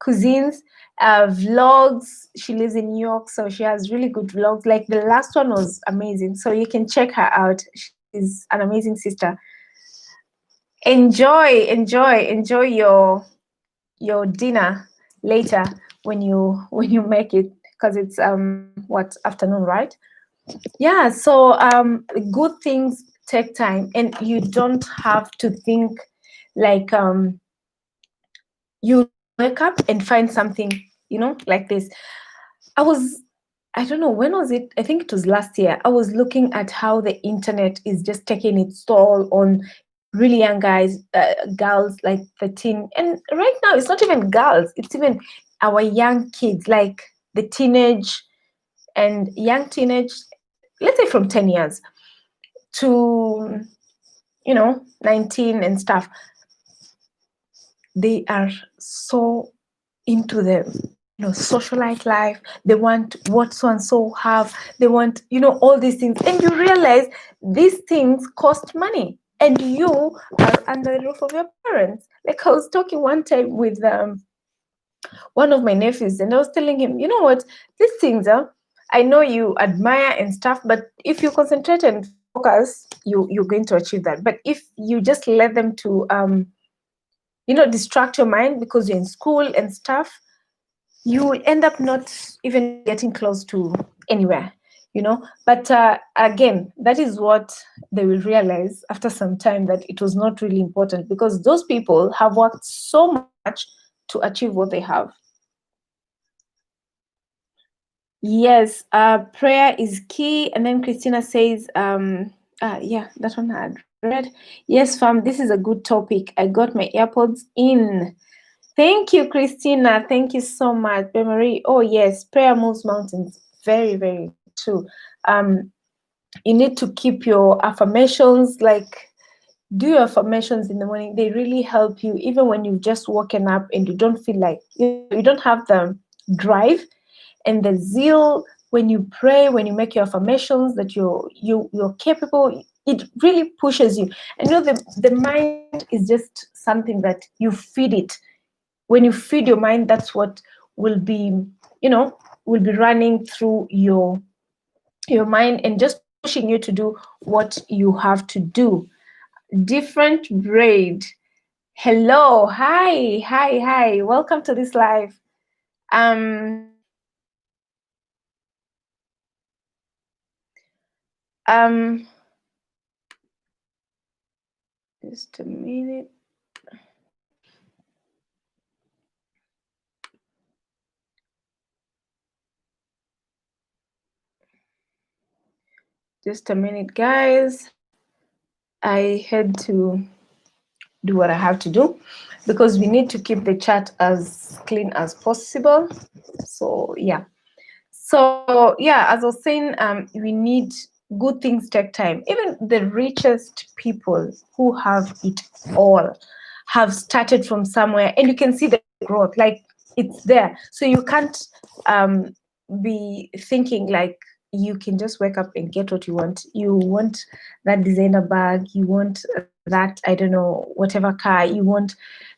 cuisines, vlogs, she lives in New York, so she has really good vlogs. Like, the last one was amazing, so you can check her out. She's an amazing sister. Enjoy your dinner later when you make it, because it's what, afternoon, right? Yeah, so good things take time, and you don't have to think like you just wake up and find something, like this. I was, I don't know, when was it? I think it was last year. I was looking at how the internet is just taking its toll on really young guys, girls like 13. And right now, it's not even girls, it's even our young kids, like the teenage and young teenage, let's say from 10 years to, 19 and stuff. They are so into the socialite life. They want what so and so have. They want all these things, and you realize these things cost money, and you are under the roof of your parents. Like, I was talking one time with one of my nephews, and I was telling him, you know what, these things are, I know you admire and stuff, but if you concentrate and focus, you're going to achieve that. But if you just let them to distract your mind because you're in school and stuff, you will end up not even getting close to anywhere. But again, that is what they will realize after some time, that it was not really important, because those people have worked so much to achieve what they have. Yes, prayer is key. And then Christina says, yeah, that one I had read. Yes, fam, this is a good topic. I got my AirPods in. Thank you, Christina. Thank you so much. Marie. Oh, yes, prayer moves mountains. Very, very true. Um, you need to keep your affirmations, like do your affirmations in the morning. They really help you, even when you've just woken up and you don't feel like, you don't have the drive and the zeal. When you pray, when you make your affirmations that you're capable, it really pushes you. And the mind is just something that you feed it. When you feed your mind, that's what will be you know will be running through your mind and just pushing you to do what you have to do. Different braid. Hello, hi, welcome to this live. um um just a minute. Just a minute, guys. I had to do what I have to do because we need to keep the chat as clean as possible. So yeah. So yeah, as I was saying, we need good things take time. Even the richest people who have it all have started from somewhere, and you can see the growth. Like, it's there. So you can't be thinking like you can just wake up and get what you want. You want that designer bag. You want that, I don't know, whatever car. You want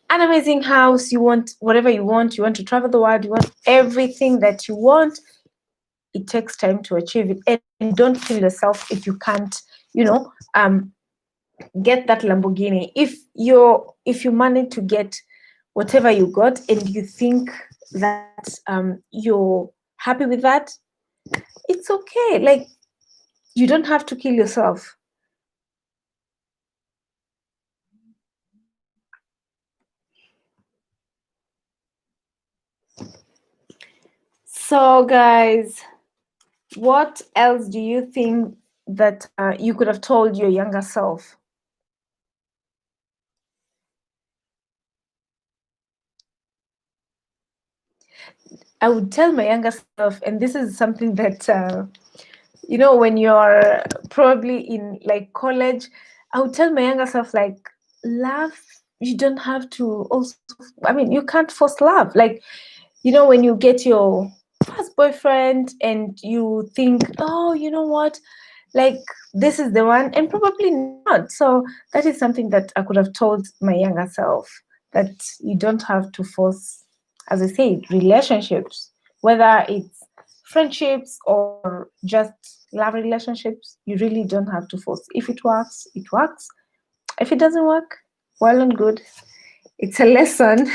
an amazing house. You want whatever you want. You want to travel the world. You want everything that you want. It takes time to achieve it, and don't kill yourself if you can't get that Lamborghini. If you manage to get whatever you got and you think that you're happy with that, it's okay. Like, you don't have to kill yourself. So guys, what else do you think that you could have told your younger self? I would tell my younger self, and this is something that when you're probably in like college, I would tell my younger self, like, love, you don't have to also, I mean, you can't force love. Like, when you get your first boyfriend and you think, oh, you know what, like, this is the one, and probably not. So that is something that I could have told my younger self, that you don't have to force, as I said, relationships, whether it's friendships or just love relationships. You really don't have to force. If it works, it works. If it doesn't work, well and good. It's a lesson.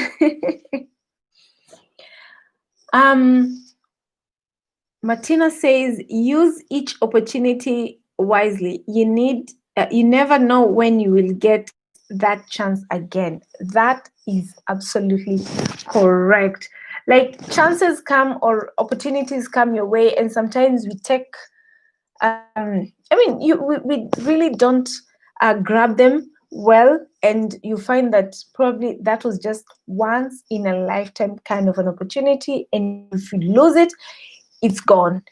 um Martina says, use each opportunity wisely. You never know when you will get that chance again. That is absolutely correct. Like chances come or opportunities come your way, and sometimes we take we really don't grab them well, and you find that probably that was just once in a lifetime kind of an opportunity, and if you lose it, it's gone.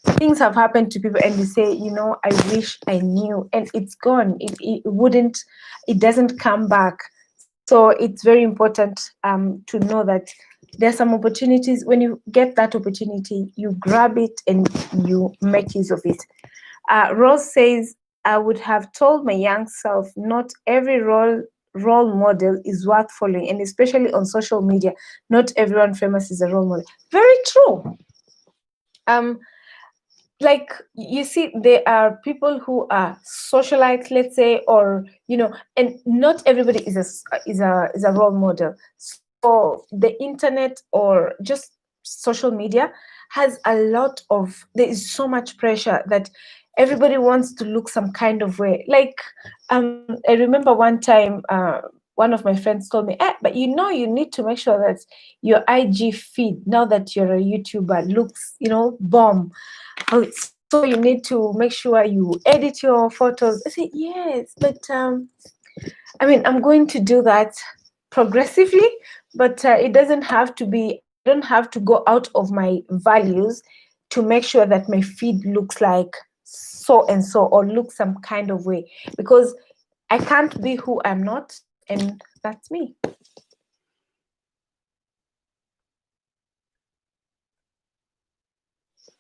Things have happened to people and you say, I wish I knew, and it's gone. It doesn't come back. So it's very important to know that there's some opportunities. When you get that opportunity, you grab it and you make use of it. Rose says, I would have told my young self, not every role model is worth following, and especially on social media, not everyone famous is a role model. Very true. Like, you see, there are people who are socialites, let's say, or and not everybody is a role model. So the internet or just social media has a lot of there is so much pressure that everybody wants to look some kind of way. Like, I remember one time, one of my friends told me, but you need to make sure that your IG feed, now that you're a YouTuber, looks bomb. So you need to make sure you edit your photos. I say, yes, but I'm going to do that progressively, but it doesn't have to be. I don't have to go out of my values to make sure that my feed looks like so and so, or looks some kind of way, because I can't be who I'm not, and that's me.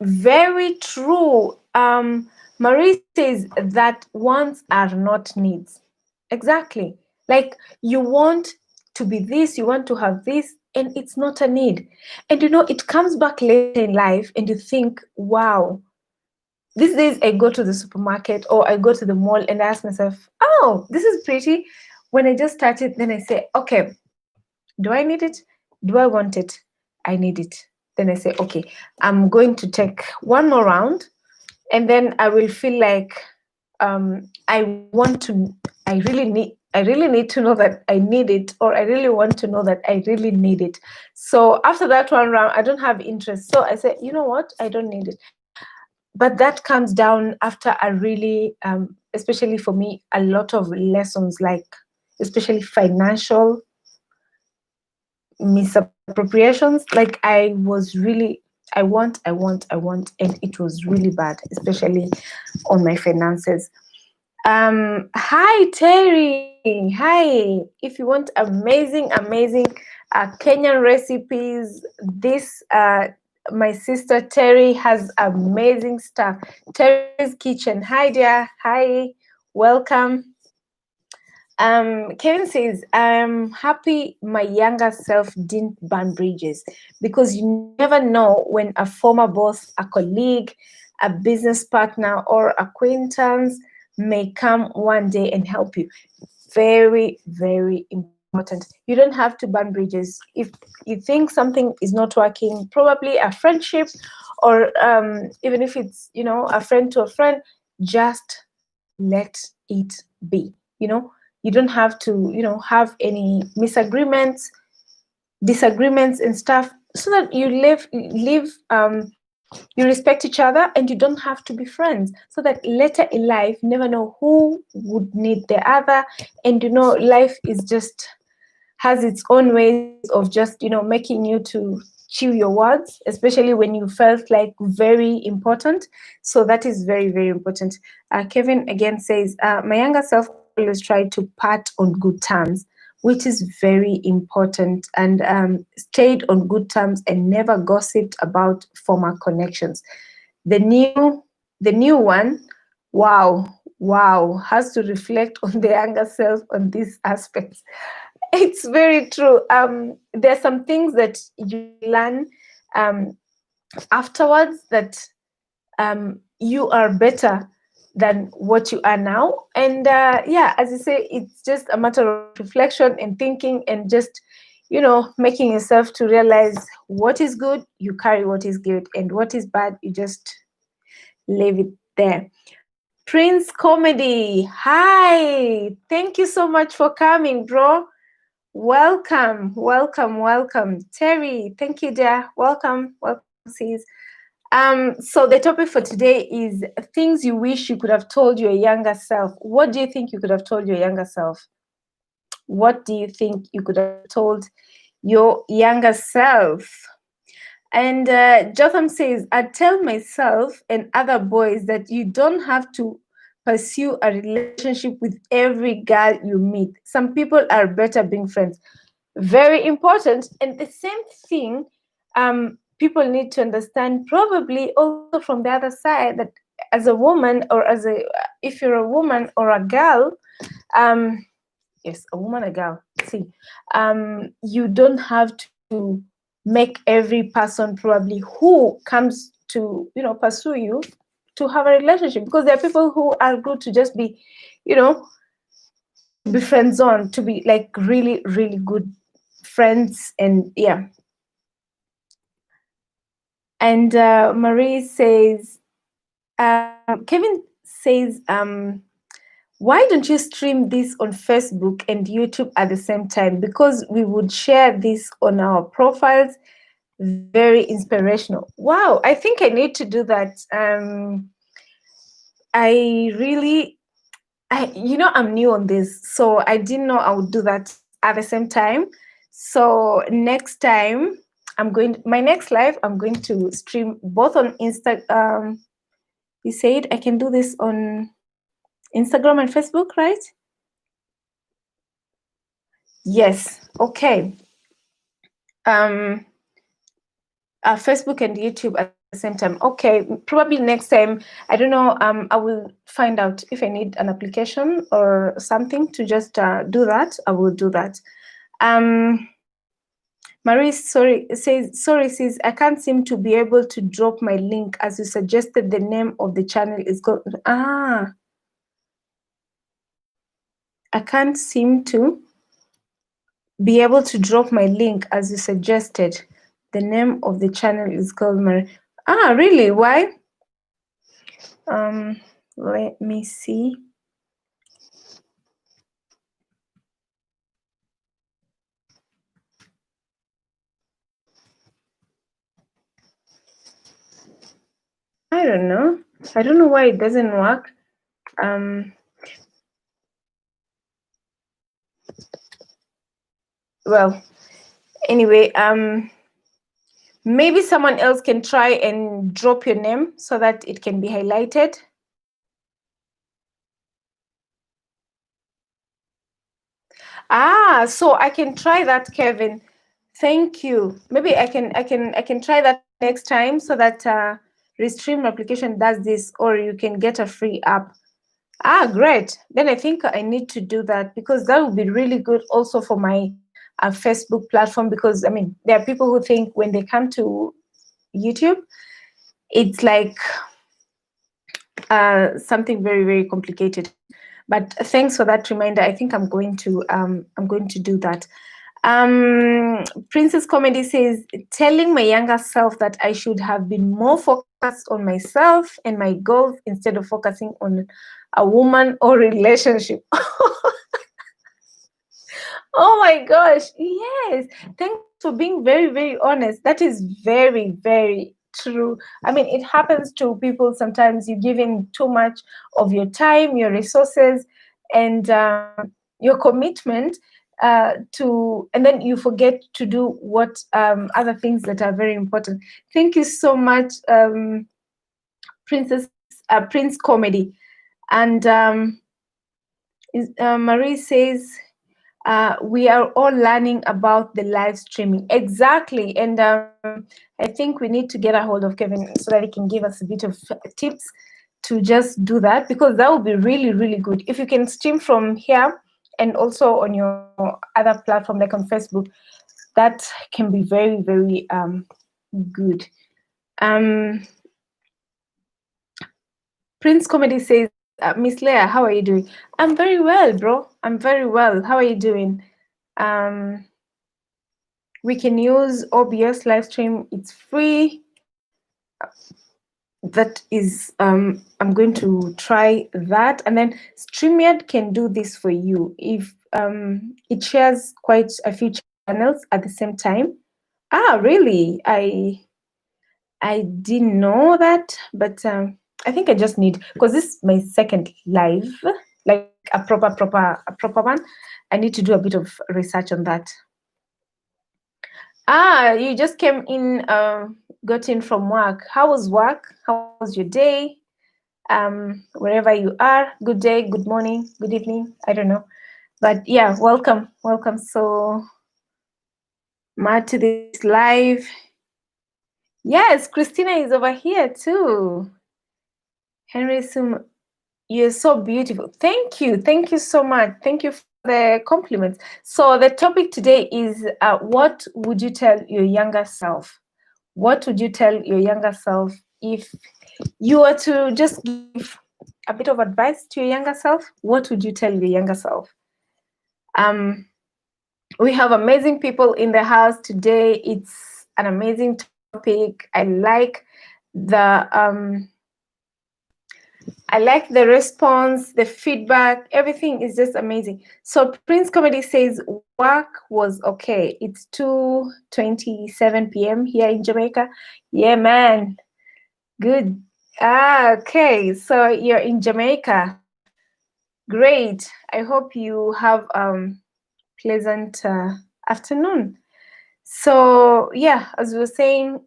Very true. Marie says that wants are not needs. Exactly. Like, you want to be this, you want to have this, and it's not a need. And it comes back later in life, and you think, wow, these days I go to the supermarket or I go to the mall and I ask myself, oh, this is pretty. When I just started, then I say, okay, do I need it? Do I want it? I need it. Then I say, okay, I'm going to take one more round, and then I will feel like I really need to know that I need it, or I really want to know that I really need it. So after that one round, I don't have interest. So I say, you know what? I don't need it. But that comes down after a really, especially for me, a lot of lessons, like especially financial misappropriations. Like, I was really, I want, and it was really bad, especially on my finances. Hi Terry. Hi. If you want amazing Kenyan recipes, this my sister Terry has amazing stuff. Terry's Kitchen. Hi dear. Hi. Welcome. Kevin says, I'm happy my younger self didn't burn bridges, because you never know when a former boss, a colleague, a business partner, or acquaintance may come one day and help you. Very, very important. You don't have to burn bridges. If you think something is not working, probably a friendship, or even if it's, a friend to a friend, just let it be. You don't have to have any disagreements and stuff, so that you respect each other, and you don't have to be friends, so that later in life, you never know who would need the other. And life is just has its own ways of just making you to chew your words, especially when you felt like very important. So that is very, very important. Kevin again says, my younger self always tried to part on good terms, which is very important, and stayed on good terms and never gossiped about former connections. The new one, wow, has to reflect on the younger self on these aspects. It's very true. There are some things that you learn afterwards, that you are better than what you are now. And yeah, as you say, it's just a matter of reflection and thinking, and just making yourself to realize what is good, you carry what is good, and what is bad, you just leave it there. Prince Comedy, hi. Thank you so much for coming, bro. Welcome, welcome, welcome. Terry, thank you, dear. Welcome, welcome, sis. So the topic for today is things you wish you could have told your younger self. What do you think you could have told your younger self? What do you think you could have told your younger self? And Jotham says, I tell myself and other boys that you don't have to pursue a relationship with every girl you meet. Some people are better being friends. Very important. And the same thing, people need to understand, probably also from the other side, that as a woman, or if you're a woman or a girl, yes, a woman, a girl, see, you don't have to make every person probably who comes to pursue you to have a relationship, because there are people who are good to just be, to be friends on, to be like really, really good friends. And yeah. And Marie says, Kevin says, why don't you stream this on Facebook and YouTube at the same time? Because we would share this on our profiles. Very inspirational. Wow, I think I need to do that. I'm new on this, so I didn't know I would do that at the same time. So next time, my next live, I'm going to stream both on Instagram. You said I can do this on Instagram and Facebook, right? Yes. Okay. Facebook and YouTube at the same time. Okay. Probably next time. I don't know. I will find out if I need an application or something to just do that. I will do that. Marie says, I can't seem to be able to drop my link as you suggested. The name of the channel is called. I can't seem to be able to drop my link as you suggested. The name of the channel is called Marie. Really? Why? Let me see. I don't know. I don't know why it doesn't work. Well, anyway, maybe someone else can try and drop your name so that it can be highlighted. So I can try that, Kevin. Thank you. Maybe I can try that next time, so that Restream application does this, or you can get a free app. Great. Then I think I need to do that, because that would be really good also for my Facebook platform, because I mean, there are people who think when they come to YouTube, it's like something very, very complicated. But thanks for that reminder. I think I'm going to do that. Princess Comedy says, telling my younger self that I should have been more focused on myself and my goals instead of focusing on a woman or relationship. Oh my gosh, yes. Thanks for being very, very honest. That is very, very true. I mean, it happens to people sometimes. You give in too much of your time, your resources, and your commitment and then you forget to do what other things that are very important. Thank you so much, Prince Comedy. And Marie says, we are all learning about the live streaming. Exactly. And I think we need to get a hold of Kevin so that he can give us a bit of tips to just do that, because that would be really, really good. If you can stream from here and also on your other platform, like on Facebook, that can be very, very good. Prince Comedy says, Miss Leah, how are you doing? I'm very well, bro. I'm very well. How are you doing? We can use OBS live stream. It's free. That is, I'm going to try that. And then StreamYard can do this for you if it shares quite a few channels at the same time. Ah, really? I didn't know that, but I think I just need, because this is my second live, like a proper one. I need to do a bit of research on that. Ah, you just came in, got in from work. How was work? How was your day? Wherever you are, good day, good morning, good evening. I don't know, but yeah, welcome so much to this live. Yes, Christina is over here too. Henry Sum, you're so beautiful. Thank you so much. Thank you for the compliments. So the topic today is what would you tell your younger self? What would you tell your younger self if you were to just give a bit of advice to your younger self? What would you tell your younger self? We have amazing people in the house today. It's an amazing topic. I like the response, the feedback, everything is just amazing. So Prince Comedy says work was okay. It's 2:27 p.m. here in Jamaica. Yeah, man. Good. Ah, okay. So you're in Jamaica. Great. I hope you have pleasant afternoon. So yeah, as we were saying,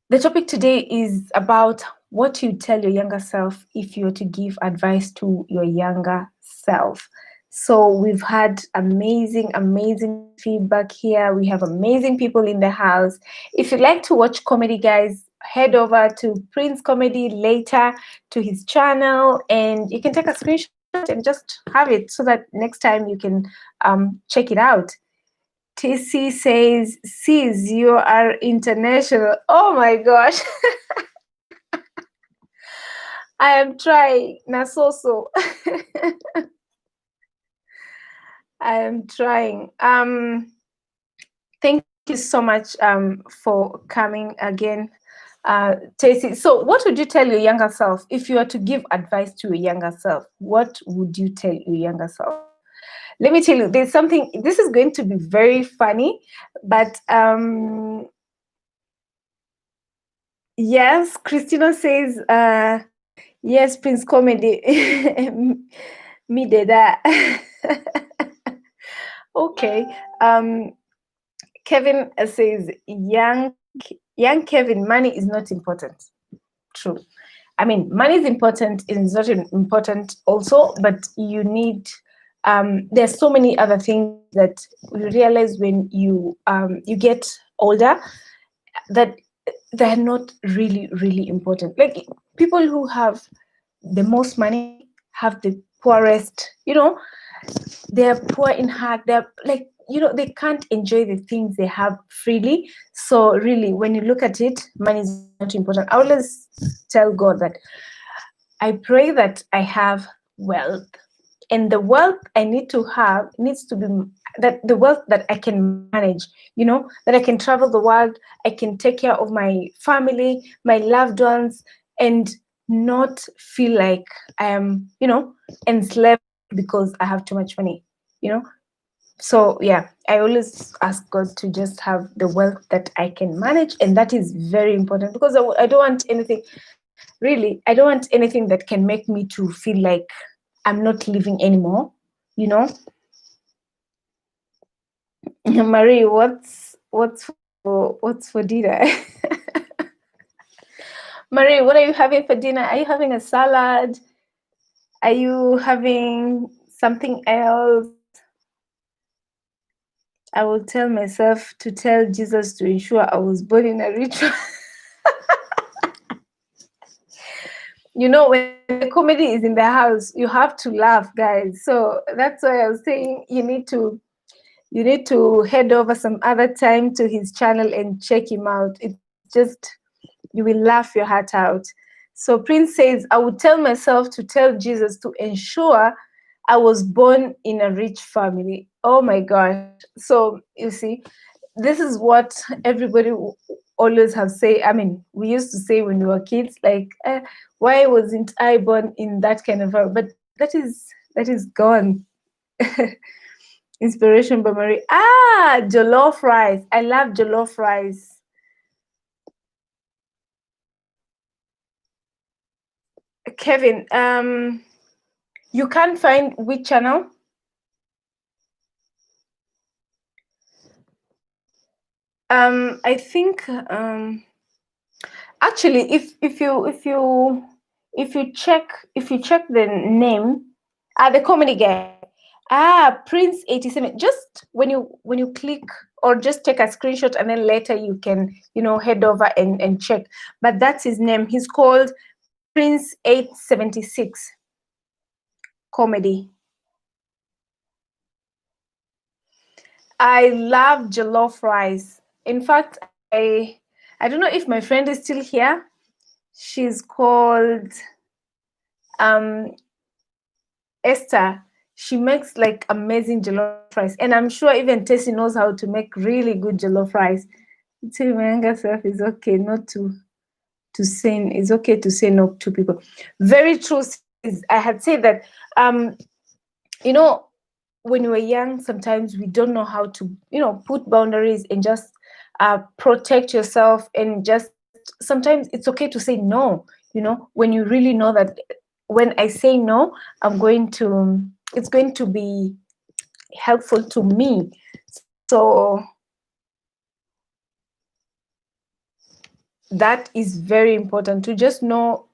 the topic today is about what you tell your younger self if you were to give advice to your younger self. So we've had amazing feedback here. We have amazing people in the house. If you'd like to watch comedy, guys, head over to Prince Comedy later to his channel, and you can take a screenshot and just have it so that next time you can check it out. TC says, sis, you are international. Oh my gosh. I am trying. Nasoso. I am trying. Thank you so much for coming again, Tracy. So what would you tell your younger self if you were to give advice to your younger self? What would you tell your younger self? Let me tell you, there's something, this is going to be very funny, but yes, Christina says, yes, Prince Comedy. Me did that. Okay. Kevin says, young Kevin, money is not important. True. I mean, money is important, it is not important also, but you need, there's so many other things that you realize when you get older that they're not really important. Like people who have the most money have the poorest, they're poor in heart. They're like, they can't enjoy the things they have freely. So really, when you look at it, money is not important. I always tell God that I pray that I have wealth, and the wealth I need to have needs to be that the wealth that I can manage, that I can travel the world, I can take care of my family, my loved ones, and not feel like I am, enslaved because I have too much money, So yeah, I always ask God to just have the wealth that I can manage, and that is very important because I don't want anything, really, I don't want anything that can make me to feel like I'm not living anymore, Marie, what's for dinner? Marie, what are you having for dinner? Are you having a salad? Are you having something else? I will tell myself to tell Jesus to ensure I was born in a ritual. When the comedy is in the house, you have to laugh, guys. So that's why I was saying you need to head over some other time to his channel and check him out. It's just, you will laugh your heart out. So Prince says, I would tell myself to tell Jesus to ensure I was born in a rich family. Oh my gosh. So you see, this is what everybody always have say. I mean, we used to say when we were kids, like, why wasn't I born in that kind of family? But that is gone. Inspiration by Marie. Ah, jollof rice. I love jollof rice. Kevin, you can't find which channel? I think actually, if you check the name, the comedy guy, Prince 87. Just when you click, or just take a screenshot, and then later you can head over and check. But that's his name. He's called Prince 876 comedy. I love jollof rice. In fact, I don't know if my friend is still here. She's called um Esther. She makes like amazing jollof rice, and I'm sure even Tessie knows how to make really good jollof rice. Tell my younger self it's okay not to say, it's okay to say no to people. Very true. I had said that you know when we were young, sometimes we don't know how to put boundaries and just protect yourself, and just sometimes it's okay to say no, when you really know that when I say no, it's going to be helpful to me. So that is very important, to just know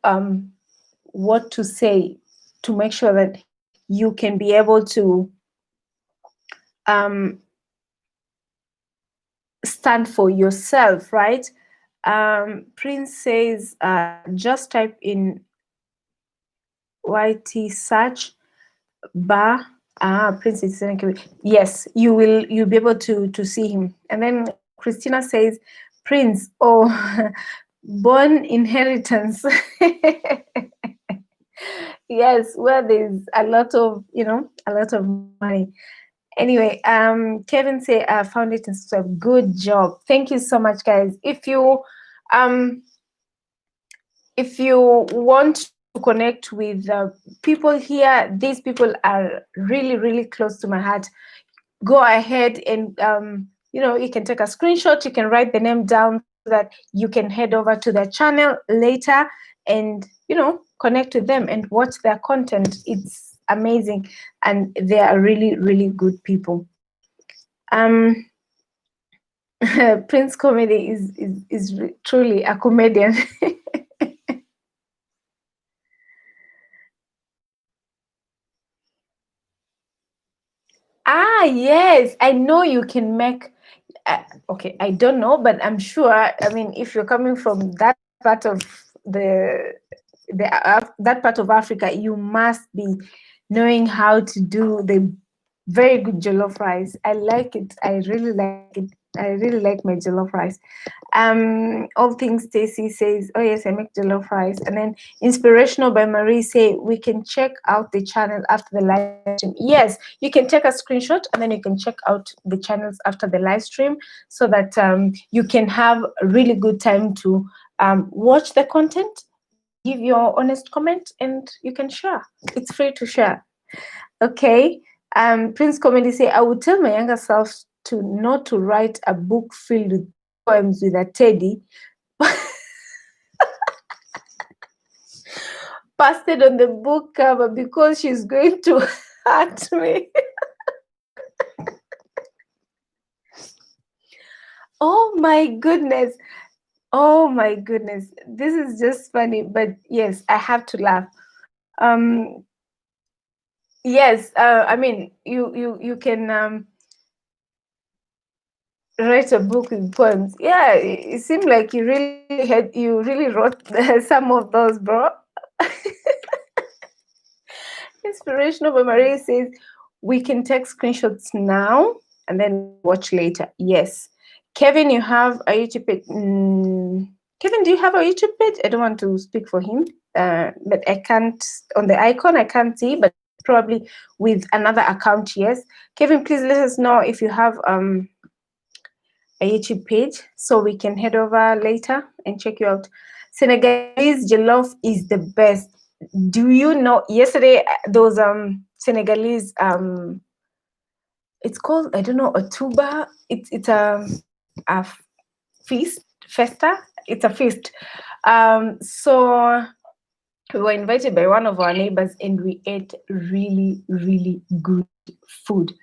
what to say, to make sure that you can be able to um, stand for yourself, right? Prince says, just type in YT search bar. Prince is yes, you'll be able to see him. And then Christina says, Prince, oh, born inheritance. Yes, where there's a lot of money. Anyway, Kevin say, I found it in subscribe. Good job. Thank you so much, guys. If you want to connect with people here, these people are really, really close to my heart. Go ahead and you can take a screenshot, you can write the name down so that you can head over to their channel later and connect with them and watch their content. It's amazing, and they are really, really good people. Prince comedy is truly a comedian. Yes, I know you can make. Okay, I don't know, but I'm sure. I mean, if you're coming from that part of that part of Africa, you must be knowing how to do the very good jollof rice. I like it. I really like it. I really like my jollof rice. All things Stacy says, oh yes, I make jollof rice. And then Inspirational by Marie say, we can check out the channel after the live stream. Yes, you can take a screenshot and then you can check out the channels after the live stream, so that you can have a really good time to watch the content, give your honest comment, and you can share. It's free to share. Okay. Prince Comedy say, I would tell my younger self to not to write a book filled with poems with a teddy pasted on the book cover, because she's going to hurt me. Oh my goodness. Oh my goodness. This is just funny, but yes, I have to laugh. Yes, I mean, you can write a book with poems. Yeah, it seemed like you really wrote some of those, bro. Inspirational by Marie says, we can take screenshots now and then watch later. Yes. Kevin, you have a YouTube page. Kevin, do you have a YouTube page? I don't want to speak for him, but I can't, on the icon, I can't see, but probably with another account. Yes, Kevin, please let us know if you have a YouTube page so we can head over later and check you out. Senegalese jollof is the best. Do you know, yesterday those Senegalese it's called, I don't know, a tuba. It's a feast, festa. It's a feast. So we were invited by one of our neighbors and we ate really, really good food.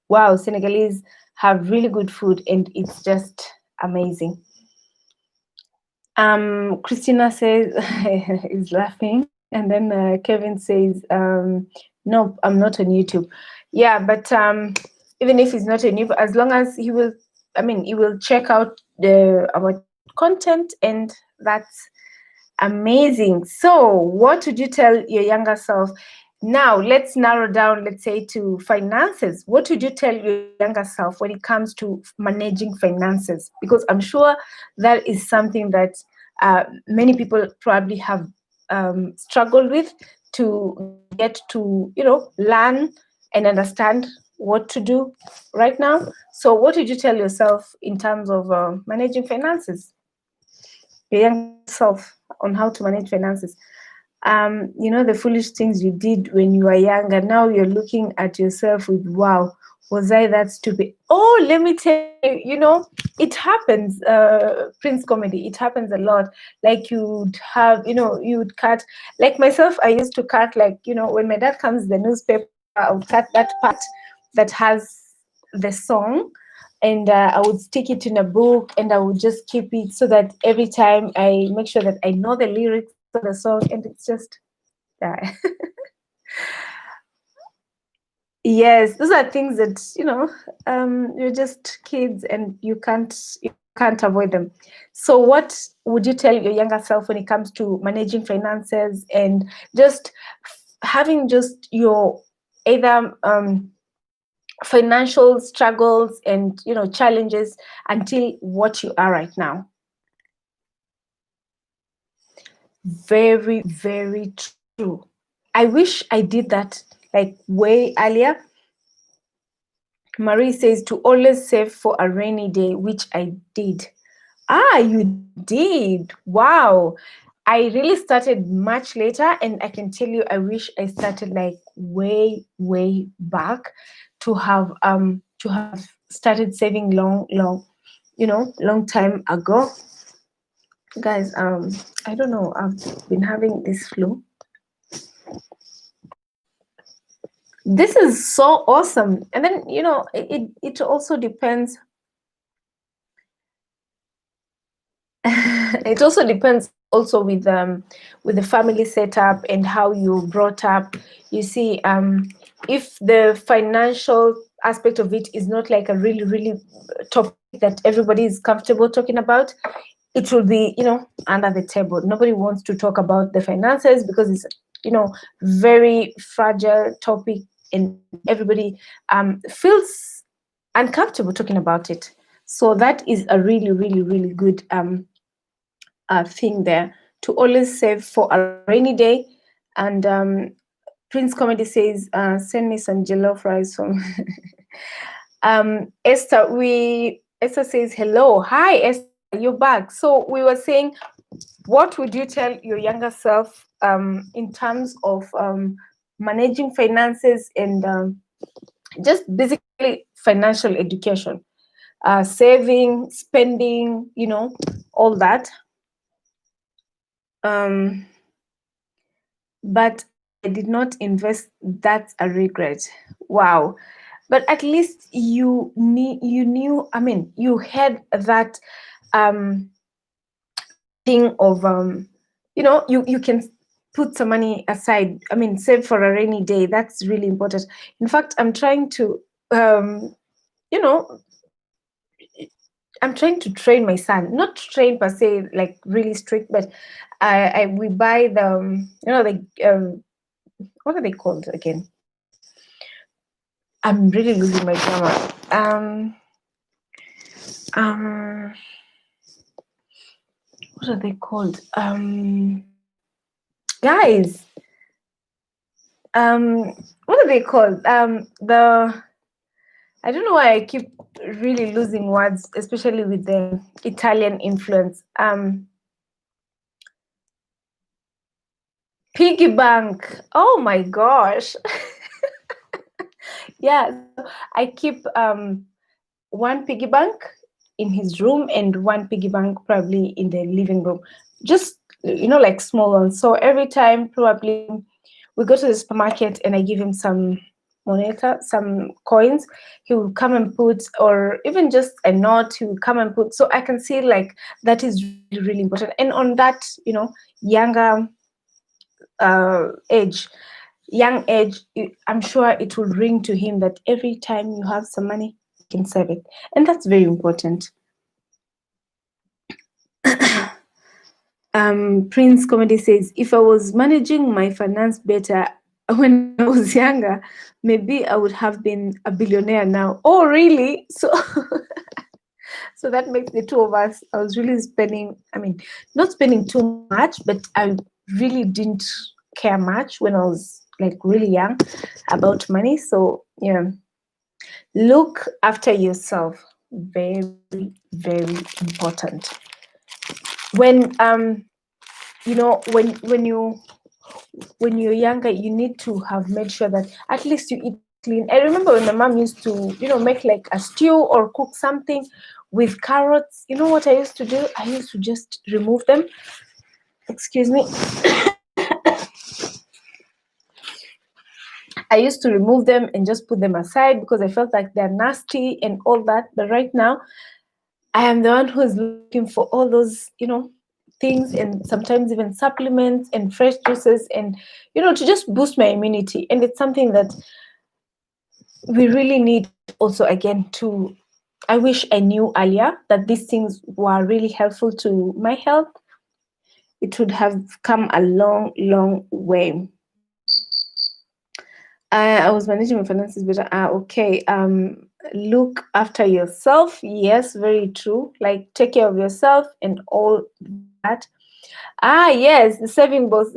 Wow, Senegalese have really good food and it's just amazing. Christina says is laughing, and then Kevin says, "No, I'm not on YouTube." Yeah, but even if he's not on YouTube, as long as he will, I mean, he will check out our content, and that's amazing. So, what would you tell your younger self? Now, let's narrow down, let's say, to finances. What would you tell your younger self when it comes to managing finances? Because I'm sure that is something that many people probably have struggled with to get to, learn and understand what to do right now. So, what would you tell yourself in terms of managing finances? Your young self on how to manage finances. The foolish things you did when you were younger. Now you're looking at yourself with, wow, was I that stupid? Oh, let me tell you, it happens, Prince Comedy. It happens a lot. Like you'd have, you'd cut, like myself, I used to cut, like, when my dad comes the newspaper, I would cut that part that has the song, and I would stick it in a book and I would just keep it so that every time I make sure that I know the lyrics of the song, and it's just yes, those are things that you're just kids and you can't avoid them. So what would you tell your younger self when it comes to managing finances and just having just your either financial struggles and challenges until what you are right now? Very, very true. I wish I did that like way earlier. Marie says to always save for a rainy day, which I did. Ah, you did. Wow. I really started much later, and I can tell you I wish I started like way, way back to have started saving long, long time ago. Guys, I don't know. I've been having this flu. This is so awesome. And then, it also depends. It also depends also with the family setup and how you brought up. You see, if the financial aspect of it is not like a really, really topic that everybody is comfortable talking about, it will be, under the table. Nobody wants to talk about the finances because it's, very fragile topic, and everybody feels uncomfortable talking about it. So that is a really, really, really good thing there, to always save for a rainy day. And Prince Comedy says, send me some jollof rice from Esther says, hello. Hi, Esther, you're back. So we were saying, what would you tell your younger self in terms of managing finances and just basically financial education, saving, spending, all that. But I did not invest. That's a regret. Wow. But at least you knew, I mean, you had that thing of you can put some money aside. I mean, save for a rainy day. That's really important. In fact, I'm trying to you know I'm trying to train my son, not train per se, like really strict, but we buy the what are they called again? I'm really losing my grammar. What are they called? Guys, what are they called? The I don't know why I keep really losing words, especially with the Italian influence. Piggy bank. Oh my gosh. Yeah, so I keep one piggy bank in his room and one piggy bank probably in the living room. Just like small ones. So every time probably we go to the supermarket and I give him some moneta, some coins, he will come and put, or even just a note, he will come and put. So I can see like that is really, really important. And on that, younger age, young age, I'm sure it will ring to him that every time you have some money, you can save it. And that's very important. Prince Comedy says, if I was managing my finance better when I was younger, maybe I would have been a billionaire now. Oh, really? So so that makes the two of us. I was really not spending too much, but I really didn't care much when I was like really young about money. So yeah, look after yourself. Very, very important. When when you're younger, you need to have made sure that at least you eat clean. I remember when my mom used to make like a stew or cook something with carrots. You know what I used to do? I used to just remove them. Excuse me. I used to remove them and just put them aside because I felt like they're nasty and all that. But right now, I am the one who is looking for all those, things, and sometimes even supplements and fresh juices, and to just boost my immunity. And it's something that we really need also, again, to I wish I knew earlier that these things were really helpful to my health. It would have come a long, long way. I was managing my finances better. Okay. Look after yourself. Yes, very true. Like take care of yourself and all that. Yes, the saving box.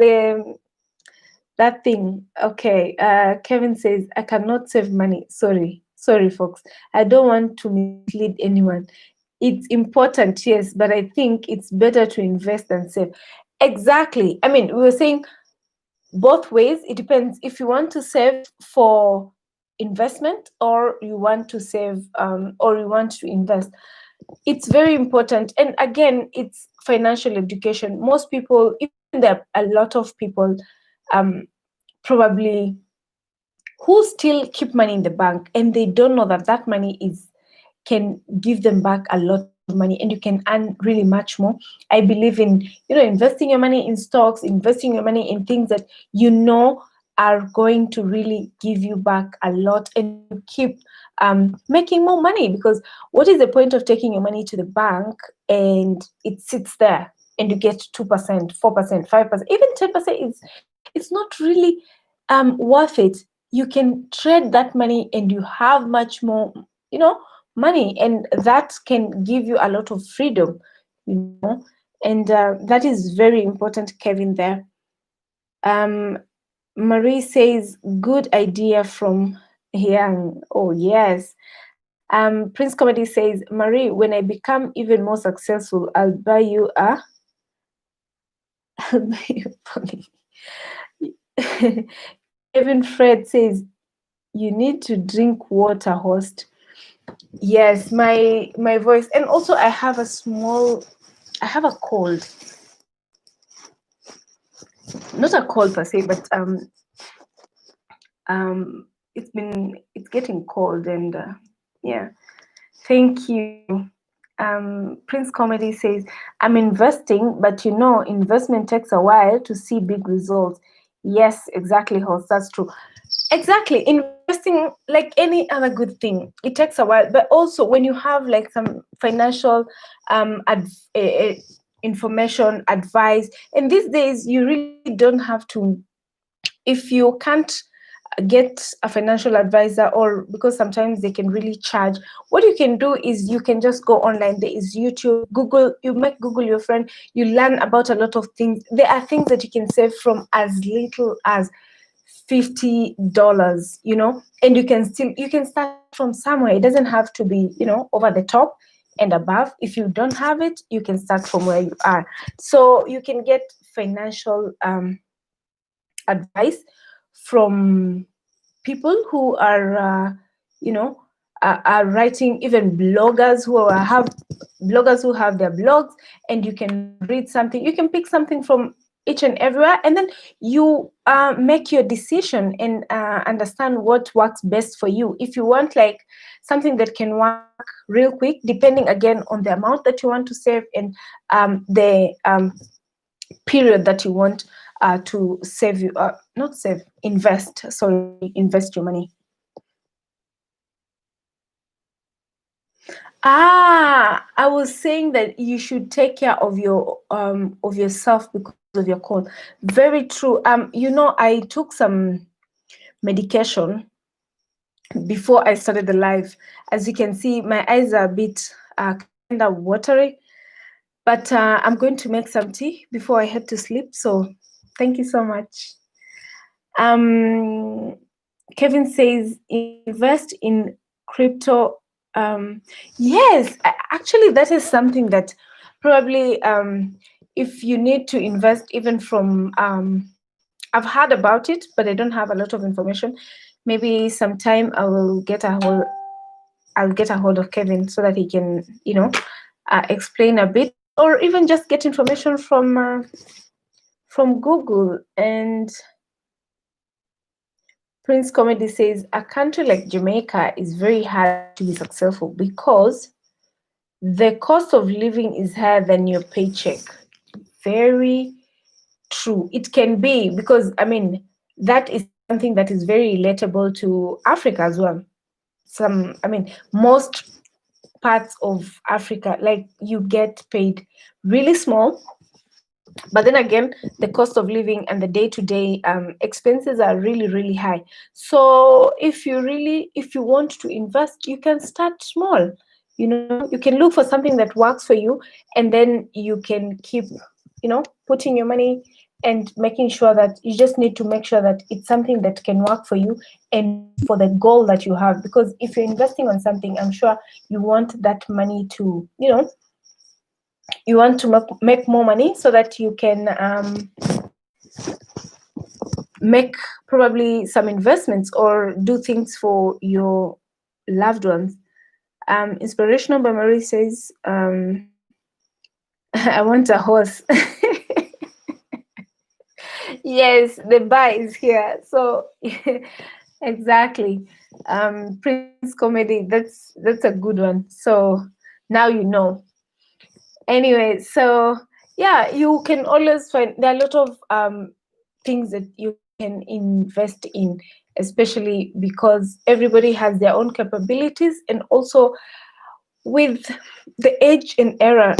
That thing. Okay. Kevin says I cannot save money. Sorry, folks. I don't want to mislead anyone. It's important, yes, but I think it's better to invest than save. Exactly. I mean, we were saying both ways. It depends if you want to save for investment or you want to save or you want to invest. It's very important. And again, it's financial education. Most people, even there are a lot of people probably who still keep money in the bank and they don't know that that money can give them back a lot of money and you can earn really much more. I believe in investing your money in stocks, investing your money in things that are going to really give you back a lot and keep making more money. Because what is the point of taking your money to the bank and it sits there and you get 2%, 4%, 5%, even 10%? It's not really worth it. You can trade that money and you have much more money, and that can give you a lot of freedom, and that is very important, Kevin, there. Marie says, good idea from young. Oh yes. Prince Comedy says, Marie, when I become even more successful, I'll buy you a I'll buy you a pony. Kevin Fred says, you need to drink water, host. Yes, my voice, and also I have a cold. Not a cold per se, but it's getting cold, and yeah. Thank you. Prince Comedy says, I'm investing, but investment takes a while to see big results. Yes, exactly, host. That's true. Exactly. Investing, like any other good thing, it takes a while. But also when you have like some financial information, advice, and these days you really don't have to, if you can't get a financial advisor, or because sometimes they can really charge, what you can do is you can just go online. There is YouTube, Google. You make Google your friend. You learn about a lot of things. There are things that you can save from as little as $50, and you can start from somewhere. It doesn't have to be, over the top and above. If you don't have it, you can start from where you are. So you can get financial advice from people who are are writing, even bloggers who have their blogs, and you can read something, you can pick something from each and everywhere, and then you make your decision and understand what works best for you. If you want like something that can work real quick, depending again on the amount that you want to save and the period that you want to save, you not save, invest your money. I was saying that you should take care of yourself because of your cold. Very true. I took some medication before I started the live. As you can see, my eyes are a bit kind of watery, but I'm going to make some tea before I head to sleep. So thank you so much. Kevin says invest in crypto. Yes, actually, that is something that probably if you need to invest even from I've heard about it, but I don't have a lot of information. Maybe sometime I'll get a hold of Kevin so that he can explain a bit, or even just get information from Google. And Prince Comedy says a country like Jamaica is very hard to be successful because the cost of living is higher than your paycheck. Very true. It can be, because that is something that is very relatable to Africa as well. Most parts of Africa, like, you get paid really small, but then again, the cost of living and the day-to-day expenses are really, really high. So if you want to invest, you can start small. You can look for something that works for you, and then you can keep putting your money and making sure that you just need to make sure that it's something that can work for you and for the goal that you have. Because if you're investing on something, I'm sure you want that money to you want to make more money so that you can make probably some investments or do things for your loved ones. Inspirational by Marie says, I want a horse. Yes, the buy is here. So exactly. Prince Comedy, that's a good one. So now you know. Anyway, so yeah, you can always find, there are a lot of things that you can invest in, especially because everybody has their own capabilities, and also with the age and era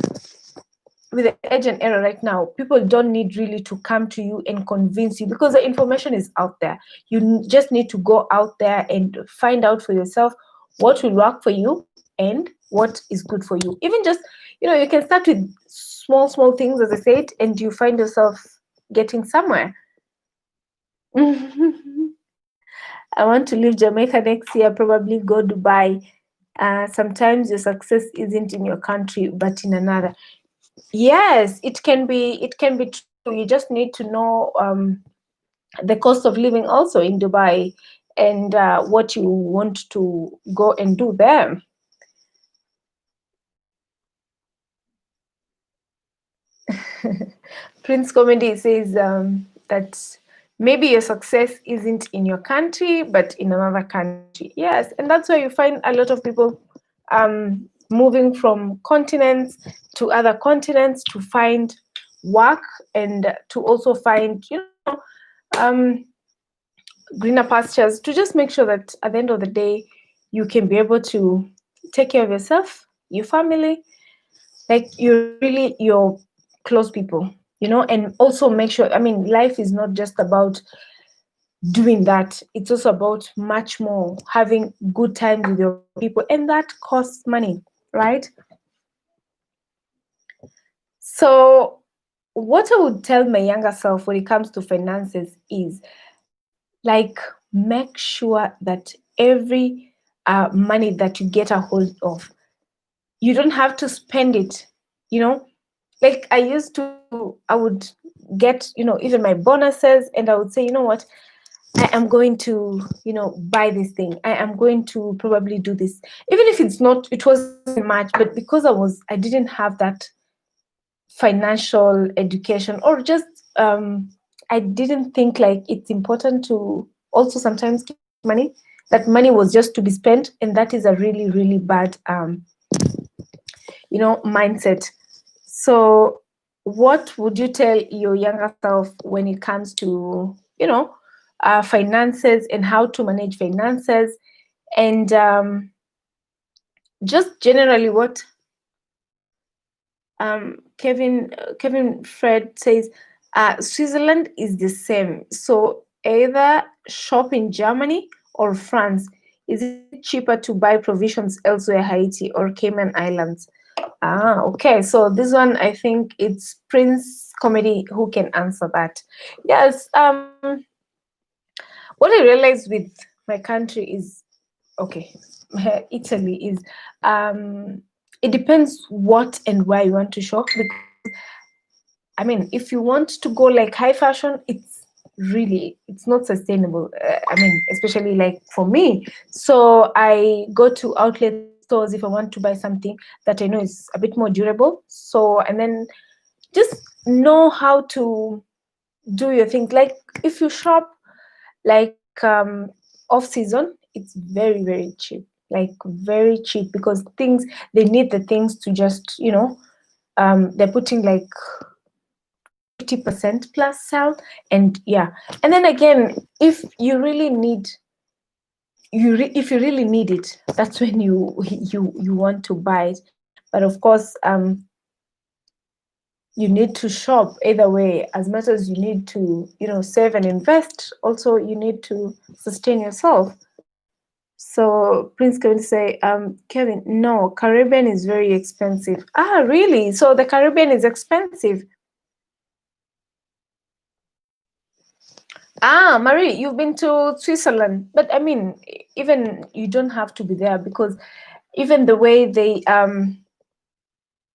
right now, people don't need really to come to you and convince you, because the information is out there. You just need to go out there and find out for yourself what will work for you and what is good for you. Even just, you can start with small things, as I said, and you find yourself getting somewhere. I want to leave Jamaica next year, probably go Dubai. Sometimes your success isn't in your country but in another. Yes, it can be true. You just need to know the cost of living also in Dubai, and what you want to go and do there. Prince Comedy says that maybe your success isn't in your country but in another country. Yes, and that's why you find a lot of people moving from continents to other continents to find work, and to also find um, greener pastures, to just make sure that at the end of the day you can be able to take care of yourself, your family, like you're really your close people, and also make sure, life is not just about doing that. It's also about much more, having good time with your people, and that costs money, right? So what I would tell my younger self when it comes to finances is, like make sure that every money that you get a hold of, you don't have to spend it, you know. Like I would get, even my bonuses, and I would say, you know what, I am going to, buy this thing. I am going to probably do this, even if it wasn't much, but because I didn't have that financial education, or just I didn't think like it's important to also sometimes keep money. That money was just to be spent, and that is a really, really bad mindset. So what would you tell your younger self when it comes to, finances, and how to manage finances, and just generally what Kevin Fred says, Switzerland is the same. So either shop in Germany or France. Is it cheaper to buy provisions elsewhere, Haiti or Cayman Islands? Okay. So this one, I think it's Prince Comedy who can answer that. Yes. What I realized with my country is, okay, Italy is, it depends what and where you want to shop. Because I mean, if you want to go like high fashion, it's not sustainable. I mean, especially like for me. So I go to outlet stores if I want to buy something that I know is a bit more durable. So, and then just know how to do your things. Like if you shop like off season, it's very, very cheap. Like very cheap, because things, they need the things to just, they're putting like 50% plus sell. And yeah, and then again, if you really need, if you really need it, that's when you want to buy it. But of course, you need to shop either way. As much as you need to, save and invest, also you need to sustain yourself. So Prince Kevin say, Kevin, no, Caribbean is very expensive. Ah, really? So the Caribbean is expensive. Ah, Marie, you've been to Switzerland, but I mean, even you don't have to be there, because even the way they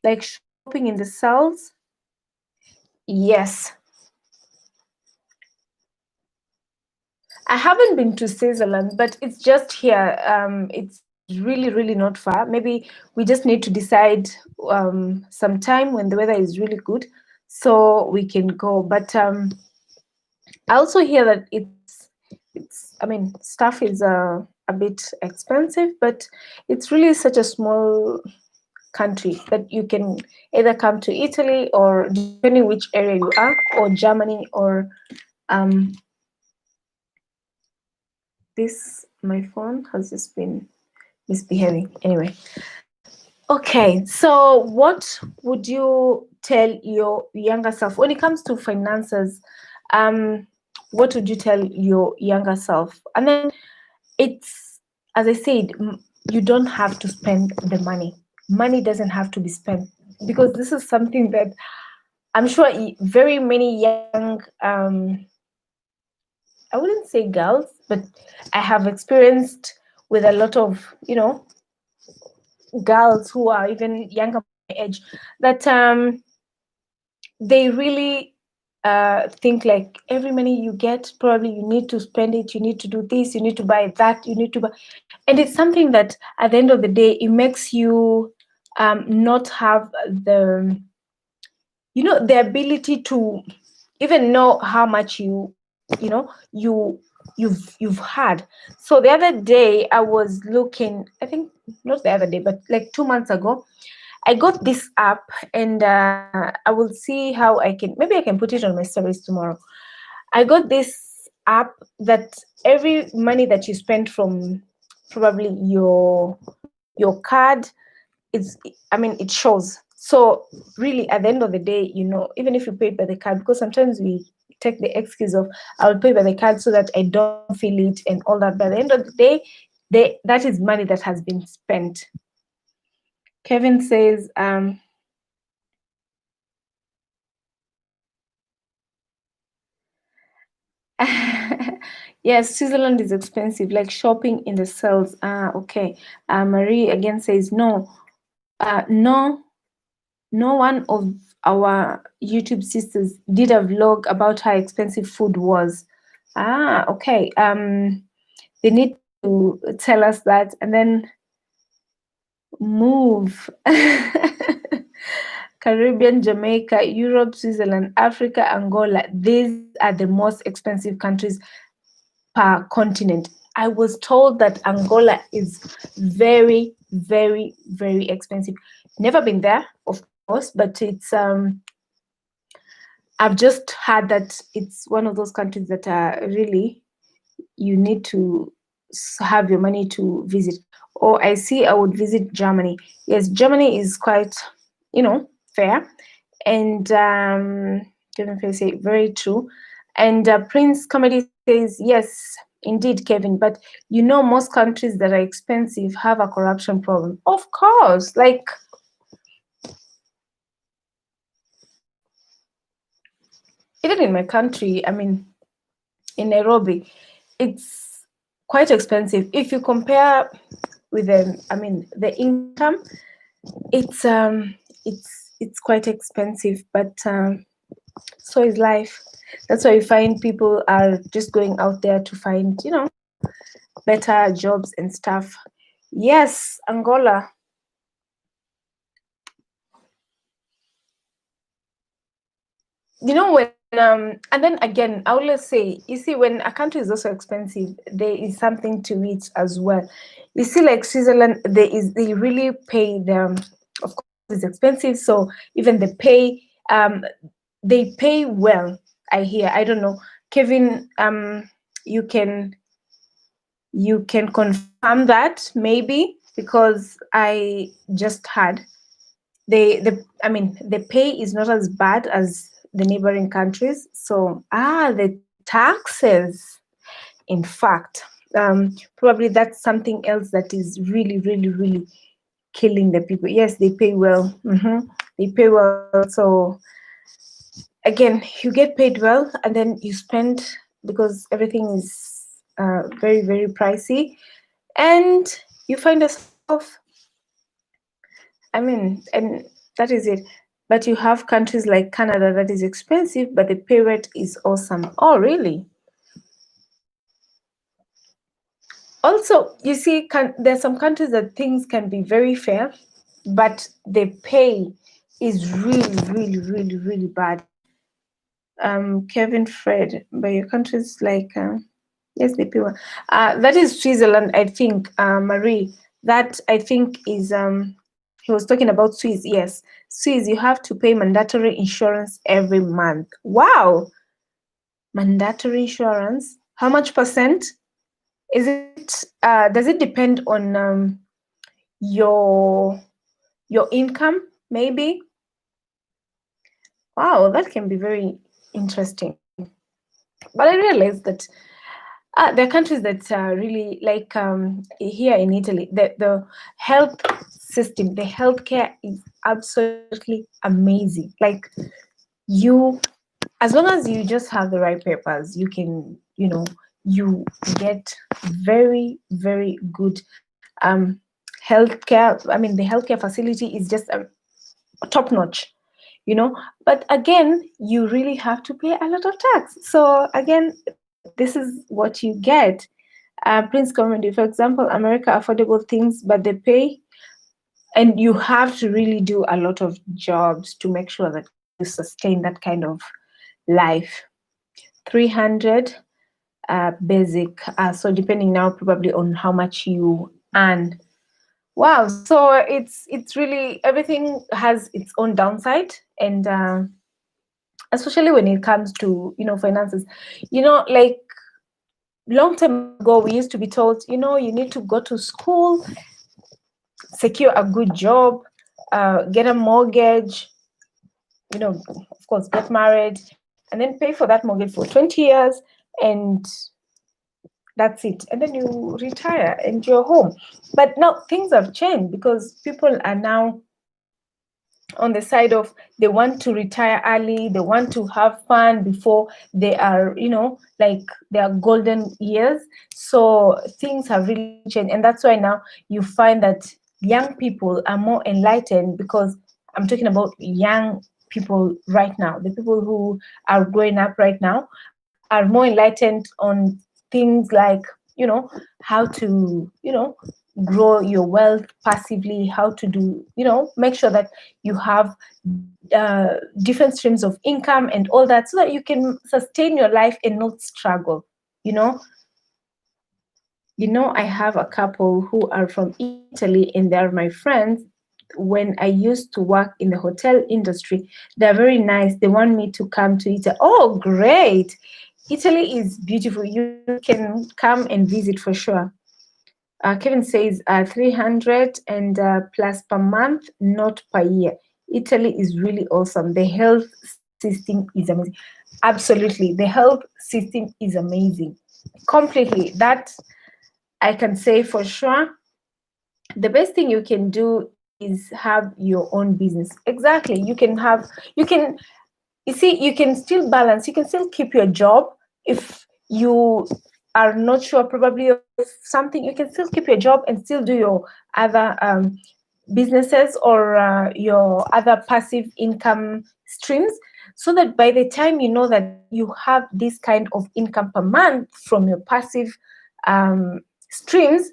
like shopping in the cells. Yes, I haven't been to Switzerland, but it's just here. It's really, really not far. Maybe we just need to decide some time when the weather is really good, so we can go. But I also hear that it's. I mean, stuff is a bit expensive, but it's really such a small country that you can either come to Italy, or depending which area you are, or Germany, or um, this, my phone has just been misbehaving. Anyway, okay. So, what would you tell your younger self when it comes to finances? Um, what would you tell your younger self? And then it's, as I said, you don't have to spend the money. Money doesn't have to be spent, because this is something that I'm sure very many young, I wouldn't say girls, but I have experienced with a lot of, girls who are even younger my age, that they really think like every money you get, probably you need to spend it, you need to do this, you need to buy that, you need to buy. And it's something that at the end of the day, it makes you not have the ability to even know how much you've had. So the other day I was looking, I think not the other day, but like 2 months ago, I got this app, and I will see how maybe I can put it on my stories tomorrow. I got this app that every money that you spend from probably your card, it shows. So really, at the end of the day, even if you pay by the card, because sometimes we take the excuse of, I'll pay by the card so that I don't feel it and all that. But at the end of the day, that is money that has been spent. Kevin says, Yes, Switzerland is expensive, like shopping in the sales. Okay. Marie again says no. No, no one of our YouTube sisters did a vlog about how expensive food was. Okay. They need to tell us that and then move. Caribbean, Jamaica, Europe, Switzerland, Africa, Angola. These are the most expensive countries per continent. I was told that Angola is very, very, very expensive. Never been there, of course, but it's I've just heard that it's one of those countries that are really you need to have your money to visit. Or I see I would visit Germany. Yes, Germany is quite, fair. And Kevin Faye say very true. And Prince Comedy says yes, indeed, Kevin. But most countries that are expensive have a corruption problem. Of course, like even in my country, I mean, in Nairobi, it's quite expensive. If you compare with the income, it's quite expensive, but so is life. That's why you find people are just going out there to find better jobs and stuff. Yes, Angola. When and then again, I always say, you see, when a country is also expensive, there is something to it as well. You see, like Switzerland, they really pay them. Of course, it's expensive, so even they pay well. I hear. I don't know, Kevin. You can confirm that maybe, because I just heard the pay is not as bad as the neighboring countries. So the taxes, in fact, probably that's something else that is really, really, really killing the people. Yes, they pay well. They pay well. So again, you get paid well and then you spend, because everything is very, very pricey, and you find yourself, and that is it. But you have countries like Canada that is expensive, but the pay rate is awesome. Oh, really? Also, you see, there are some countries that things can be very fair, but the pay is really, really, really, really bad. Kevin Fred, but your countries like yes, they pay well. That is Switzerland, I think. Marie, that I think is he was talking about Swiss. Yes, Swiss, you have to pay mandatory insurance every month. Wow, mandatory insurance. How much percent is it? Does it depend on your income? Maybe. Wow, that can be very interesting. But I realized that there are countries that really, like here in Italy, the health system, the healthcare is absolutely amazing. Like you, as long as you just have the right papers, you can, you get very, very good healthcare. I mean, the healthcare facility is just top notch. But again, you really have to pay a lot of tax. So again, this is what you get. Prince Comedy, for example, America, affordable things, but they pay, and you have to really do a lot of jobs to make sure that you sustain that kind of life. 300 basic. So depending now probably on how much you earn. Wow. So it's really, everything has its own downside, and especially when it comes to finances. Like long time ago, we used to be told, you need to go to school, secure a good job, get a mortgage, of course, get married, and then pay for that mortgage for 20 years, and that's it. And then you retire and you're home. But now things have changed, because people are now on the side of they want to retire early, they want to have fun before they are, like their golden years. So things have really changed, and that's why now you find that young people are more enlightened, because I'm talking about young people right now, the people who are growing up right now are more enlightened on things like, how to, grow your wealth passively, how to do, make sure that you have different streams of income and all that, so that you can sustain your life and not struggle. you know I have a couple who are from Italy, and they're my friends. When I used to work in the hotel industry, they're very nice. They want me to come to Italy. Oh, great. Italy is beautiful. You can come and visit for sure. Kevin says 300 and plus per month, not per year. Italy is really awesome. The health system is amazing. Absolutely. The health system is amazing. Completely. That I can say for sure. The best thing you can do is have your own business. Exactly. You can still balance, you can still keep your job. If you are not sure probably of something, you can still keep your job and still do your other businesses, or your other passive income streams, so that by the time you know that you have this kind of income per month from your passive um, streams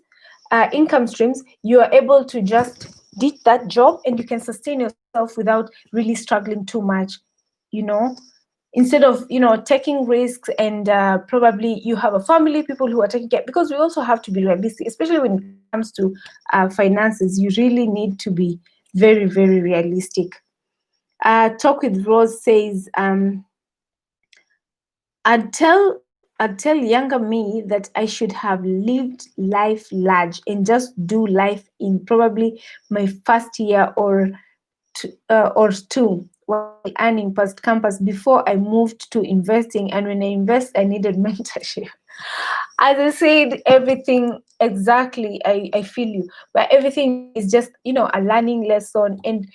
income streams, you are able to just ditch that job and you can sustain yourself without really struggling too much. you know Instead of taking risks, and probably you have a family, people who are taking care, because we also have to be realistic, especially when it comes to finances. You really need to be very, very realistic. Talk with Rose says, I'd tell younger me that I should have lived life large and just do life in probably my first year or two, while earning past campus, before I moved to investing. And when I invest, I needed mentorship. As I said, everything exactly, I feel you, but everything is just, a learning lesson, and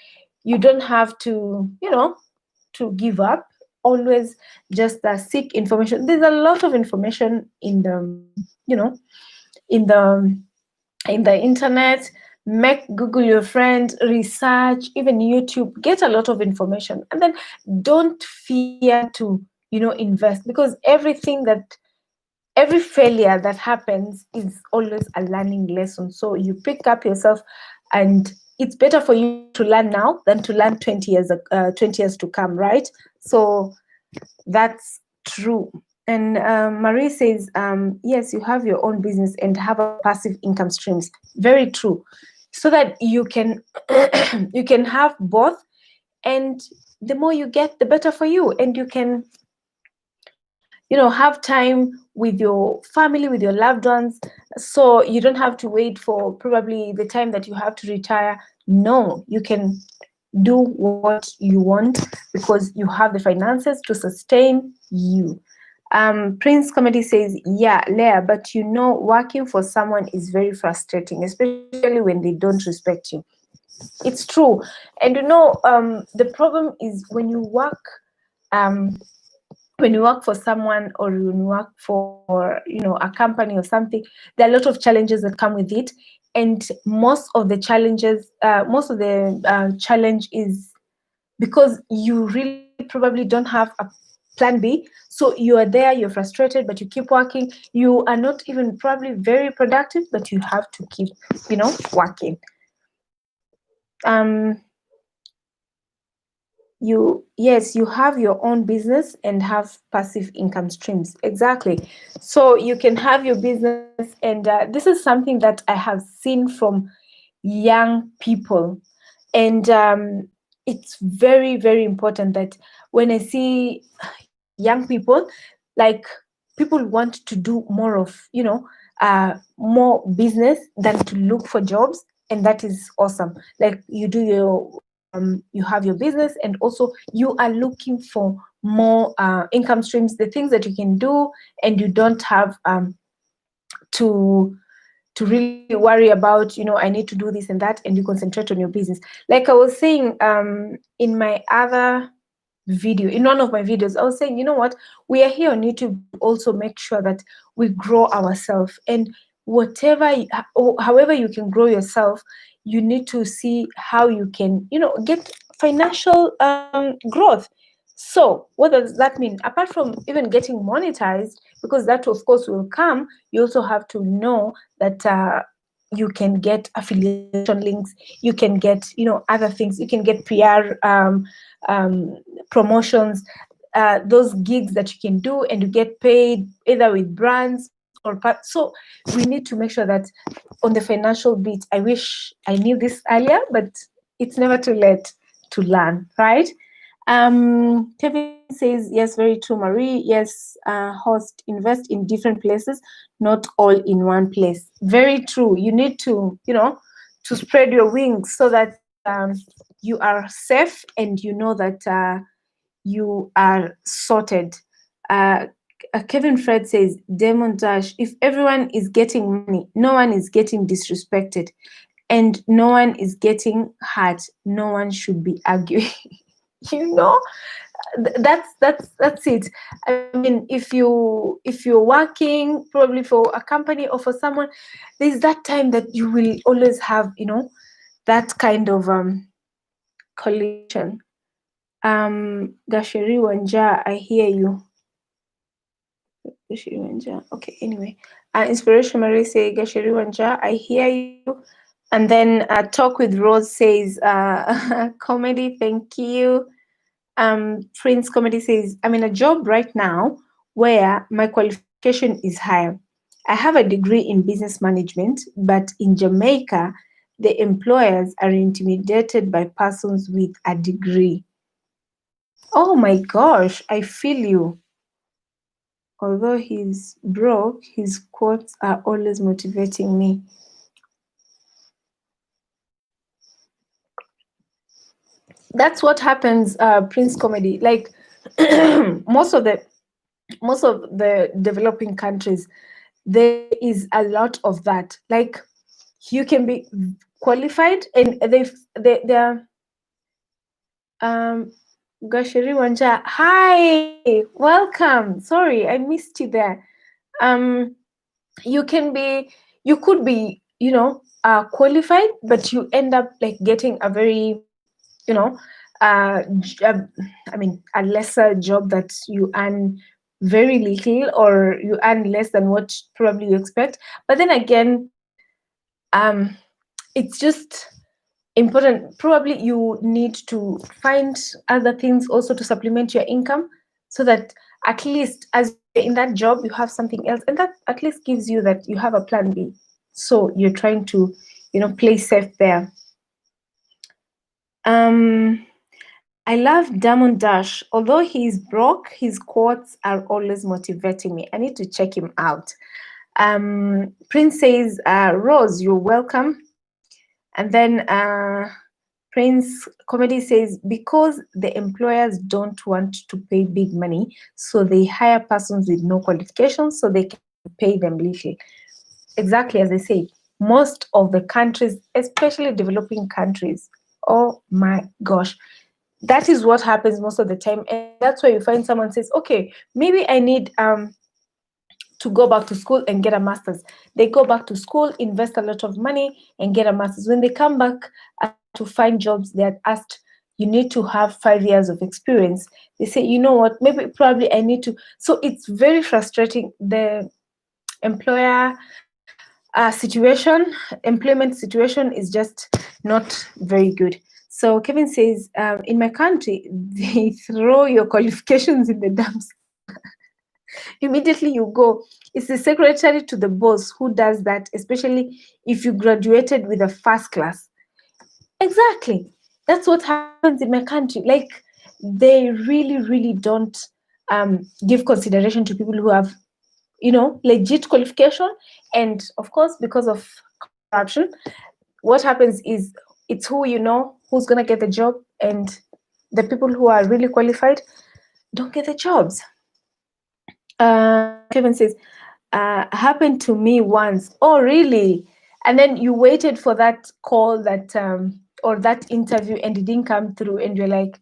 you don't have to give up. Always just seek information. There's a lot of information in the in the in the internet. Make Google your friend, research, even YouTube, get a lot of information, and then don't fear to invest, because every failure that happens is always a learning lesson. So you pick up yourself, and it's better for you to learn now than to learn 20 years to come, right? So that's true. And Marie says, yes, you have your own business and have a passive income streams. Very true. So that you can you can have both, and the more you get, the better for you, and you can have time with your family, with your loved ones, so you don't have to wait for probably the time that you have to retire. No, you can do what you want, because you have the finances to sustain you. Prince Comedy says, yeah, Leah, but working for someone is very frustrating, especially when they don't respect you. It's true. And the problem is um, when you work for someone, or when you work for a company or something, there are a lot of challenges that come with it. And most of the challenge is because you really probably don't have a plan B. So you are there, you're frustrated, but you keep working. You are not even probably very productive, but you have to keep working. um you have your own business and have passive income streams. Exactly. So you can have your business, and this is something that I have seen from young people. And it's very, very important that when I see young people, like, people want to do more business than to look for jobs. And that is awesome. Like, you have your business, and also you are looking for more income streams, the things that you can do, and you don't have to to really worry about, I need to do this and that, and you concentrate on your business. Like I was saying in my other video, in one of my videos, I was saying, you know what, we are here on YouTube to also make sure that we grow ourselves, and however you can grow yourself, you need to see how you can, get financial growth. So what does that mean? Apart from even getting monetized, because that of course will come, you also have to know that you can get affiliation links, you can get, other things, you can get PR promotions, those gigs that you can do, and you get paid either with brands or so we need to make sure that on the financial bit, I wish I knew this earlier, but it's never too late to learn, right? Kevin says, yes, very true, Marie. Yes, host, invest in different places, not all in one place. Very true. You need to, to spread your wings so that you are safe, and you know that you are sorted. Kevin Fred says, Demon Dash, if everyone is getting money, no one is getting disrespected, and no one is getting hurt. No one should be arguing. That's it. I mean, if you're working probably for a company or for someone, there's that time that you will always have, that kind of collision. Gasheri Wanja, I hear you. Gasheri Wanja. Okay, anyway. Inspiration Marie say, Gasheri Wanja, I hear you. And then Talk with Rose says, comedy, thank you. Prince Comedy says, I'm in a job right now where my qualification is higher. I have a degree in business management, but in Jamaica, the employers are intimidated by persons with a degree. Oh my gosh, I feel you. Although he's broke, his quotes are always motivating me. That's what happens, Prince Comedy. Like most of the developing countries, there is a lot of that. Like you can be qualified, and they're Gasheri Wanja, hi, welcome. Sorry, I missed you there. You could be, qualified, but you end up like getting a very, job, I mean, a lesser job that you earn very little, or you earn less than what probably you expect. But then again, it's just important. Probably you need to find other things also to supplement your income, so that at least as you're in that job, you have something else, and that at least gives you that you have a plan B. So you're trying to, play safe there. I love Diamond Dash. Although he's broke, his quotes are always motivating me. I need to check him out. Prince says, Rose, you're welcome. And then Prince Comedy says, because the employers don't want to pay big money, so they hire persons with no qualifications so they can pay them little. Exactly as I say, most of the countries, especially developing countries, oh my gosh, that is what happens most of the time. And that's why you find someone says, okay, maybe I need to go back to school and get a master's. They go back to school, invest a lot of money, and get a master's. When they come back to find jobs, they're asked, you need to have 5 years of experience. They say, you know what, maybe probably I need to. So it's very frustrating. The employer employment situation is just not very good. So Kevin says, in my country, they throw your qualifications in the dumps. Immediately you go. It's the secretary to the boss who does that, especially if you graduated with a first class. Exactly. That's what happens in my country. Like they really, really don't give consideration to people who have, legit qualification. And of course, because of corruption, what happens is it's who you know who's gonna get the job, and the people who are really qualified don't get the jobs. Kevin says, happened to me once. Oh, really? And then you waited for that call that or that interview and it didn't come through, and you're like,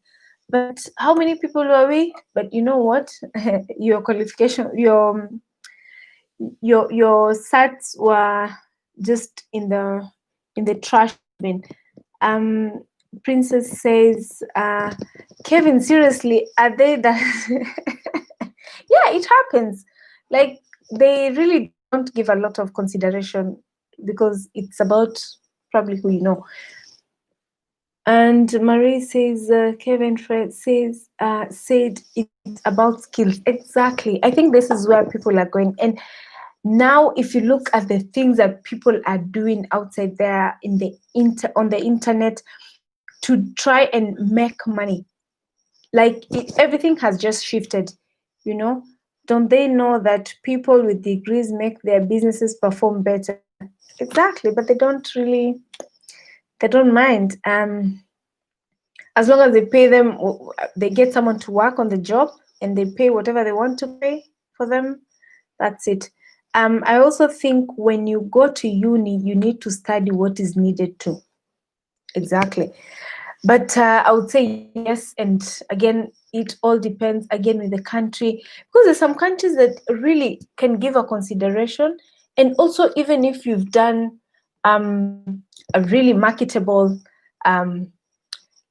but how many people were we? But you know what? Your qualification, your sats were just in the trash bin. um Princess says, Kevin, seriously, are they that? Yeah, it happens. Like, they really don't give a lot of consideration because it's about probably who you know. And Marie says, Kevin Fred says, said it's about skills. Exactly. I think this is where people are going. And now, if you look at the things that people are doing outside there in the on the internet to try and make money, like everything has just shifted. You know, don't they know that people with degrees make their businesses perform better? Exactly, but they don't mind. As long as they pay them, they get someone to work on the job and they pay whatever they want to pay for them. That's it. I also think when you go to uni, you need to study what is needed to. Exactly. But I would say yes. And again, it all depends again with the country, because there's some countries that really can give a consideration. And also, even if you've done a really marketable, um,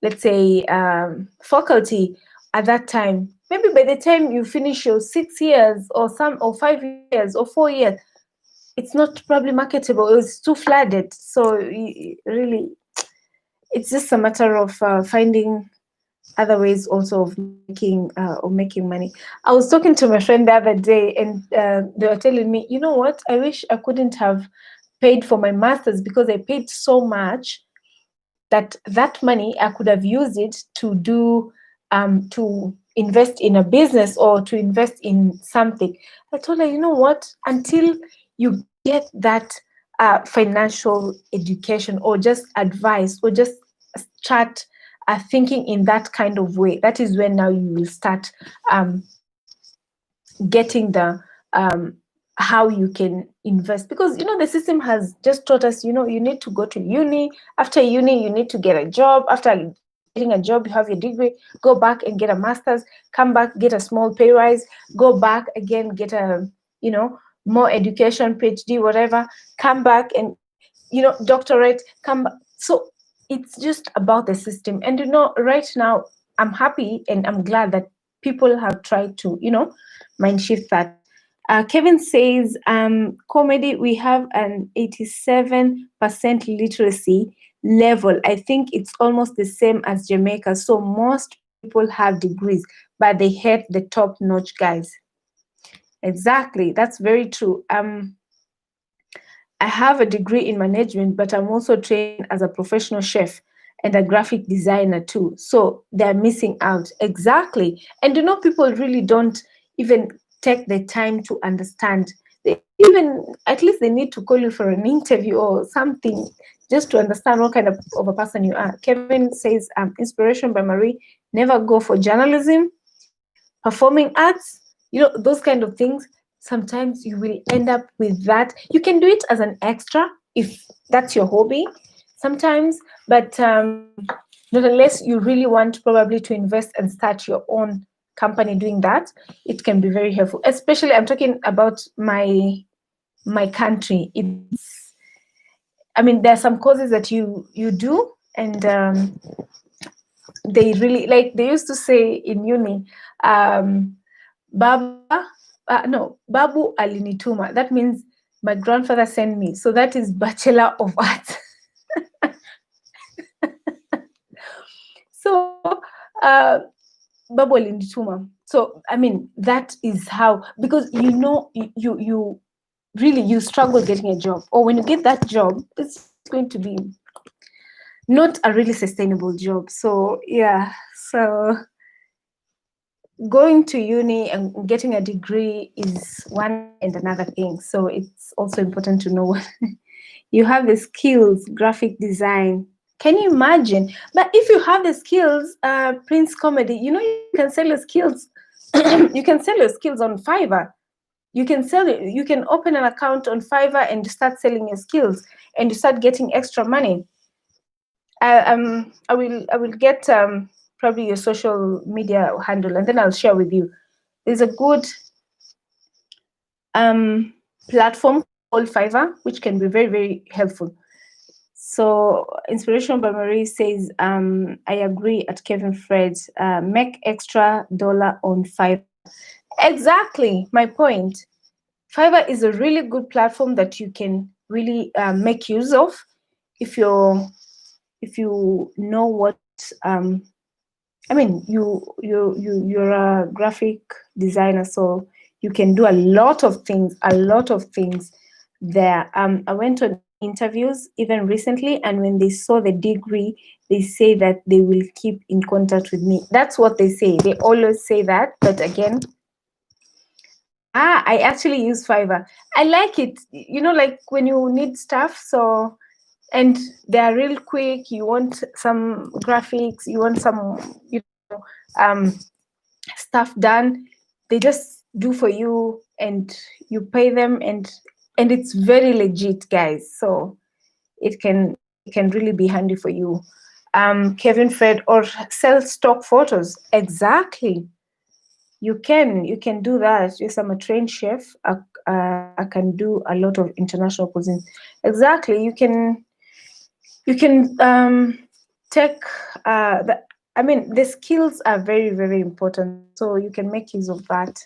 let's say, faculty at that time, maybe by the time you finish your 6 years or 5 years or 4 years, it's not probably marketable. It's too flooded. So really, it's just a matter of finding other ways also of making money. I was talking to my friend the other day, and they were telling me, you know what? I wish I couldn't have paid for my master's because I paid so much that money I could have used it to do to invest in a business or to invest in something. I told her, you know what? Until you get that financial education or just advice or just start thinking in that kind of way, that is when now you will start getting the how you can invest, because the system has just taught us, you need to go to uni. After uni, you need to get a job. After getting a job, you have your degree, go back and get a master's, come back, get a small pay rise, go back again, get a more education, PhD, whatever, come back and doctorate, come back. So it's just about the system. And right now, I'm happy and I'm glad that people have tried to mind shift that. Kevin says, comedy, we have an 87% literacy level. I think it's almost the same as Jamaica. So most people have degrees, but they hate the top-notch guys. Exactly. That's very true. I have a degree in management, but I'm also trained as a professional chef and a graphic designer too. So they're missing out. Exactly. And people really don't even take the time to understand. Even at least they need to call you for an interview or something just to understand what kind of a person you are. Kevin says, inspiration by Marie, never go for journalism, performing arts, those kind of things. Sometimes you will end up with that. You can do it as an extra if that's your hobby sometimes, but not unless you really want probably to invest and start your own company doing that. It can be very helpful, especially I'm talking about my country. There are some courses that you do, and they really, like they used to say in uni, Babu alinituma. That means my grandfather sent me. So that is Bachelor of Arts. So Babu alinituma. So that is how, because you really you struggle getting a job, or when you get that job, it's going to be not a really sustainable job. So yeah, so going to uni and getting a degree is one and another thing. So it's also important to know you have the skills, graphic design. Can you imagine? But if you have the skills, Prince Comedy, you can sell your skills. You can sell your skills on Fiverr. You can sell it. You can open an account on Fiverr and start selling your skills, and you start getting extra money. I will get probably your social media handle, and then I'll share with you. There's a good platform called Fiverr, which can be very, very helpful. So Inspiration by Marie says, I agree at Kevin Fred, make extra dollar on Fiverr. Exactly my point. Fiverr is a really good platform that you can really make use of if you know what I mean, you're a graphic designer, so you can do a lot of things there. I went on interviews even recently, and when they saw the degree, they say that they will keep in contact with me. That's what they say. They always say that, but again, I actually use Fiverr. I like it. You know, like when you need stuff, so and they are real quick. You want some graphics, you want some um, stuff done, they just do for you, and you pay them, and it's very legit, guys. So it can really be handy for you. Kevin Fred, or sell stock photos. Exactly. You can do that. Yes, I'm a trained chef. I can do a lot of international cuisine. Exactly. You can take the skills are very, very important, so you can make use of that.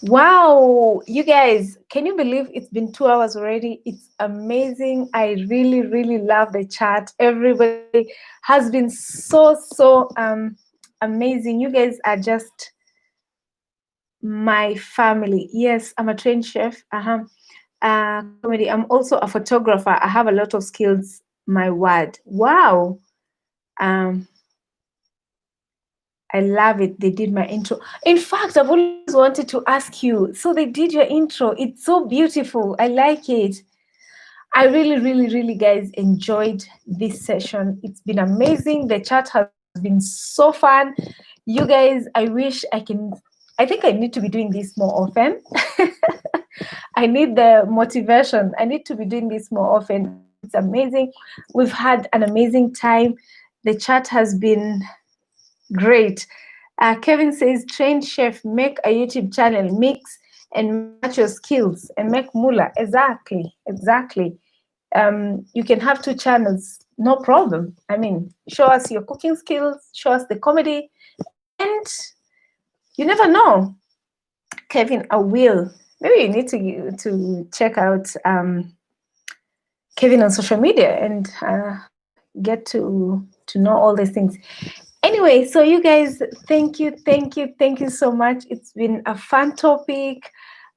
Wow, you guys, can you believe it's been 2 hours already? It's amazing. I really, really love the chat. Everybody has been so amazing. You guys are just my family. Yes, I'm a trained chef. Comedy. I'm also a photographer. I have a lot of skills. My word. Wow. Um, I love it. They did my intro. In fact, I've always wanted to ask you. So they did your intro. It's so beautiful. I like it. I really, really, really, guys, enjoyed this session. It's been amazing. The chat has been so fun. You guys, I think I need to be doing this more often. I need the motivation. I need to be doing this more often. It's amazing. We've had an amazing time. The chat has been great. Kevin says, trained chef, make a YouTube channel, mix and match your skills and make moolah. Exactly. You can have 2 channels, no problem. I mean, show us your cooking skills, show us the comedy, and you never know. Kevin, I will. Maybe you need to check out Kevin on social media and get to know all these things. Anyway, so you guys, thank you so much. It's been a fun topic,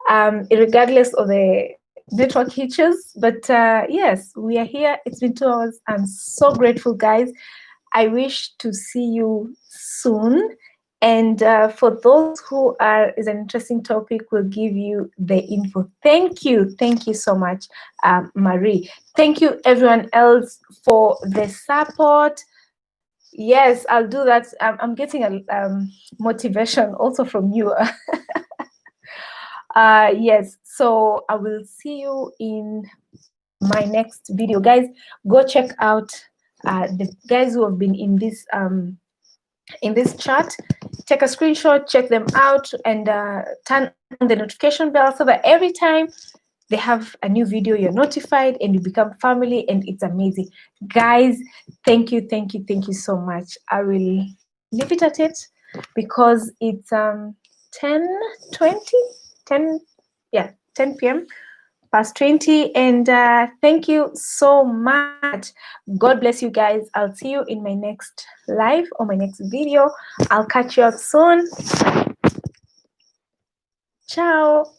regardless of the network hitches. But yes, we are here. It's been 2 hours. I'm so grateful, guys. I wish to see you soon. And for those who is an interesting topic, we'll give you the info. Thank you so much, Marie. Thank you, everyone else, for the support. Yes, I'll do that. I'm getting a motivation also from you. Yes, so I will see you in my next video. Guys, go check out the guys who have been in this chat. Take a screenshot, check them out, and turn on the notification bell so that every time they have a new video, you're notified and you become family, and it's amazing. Guys, thank you so much. I will leave it at it because it's 10 p.m. past 20, and thank you so much. God bless you guys. I'll see you in my next live or my next video. I'll catch you up soon. Ciao.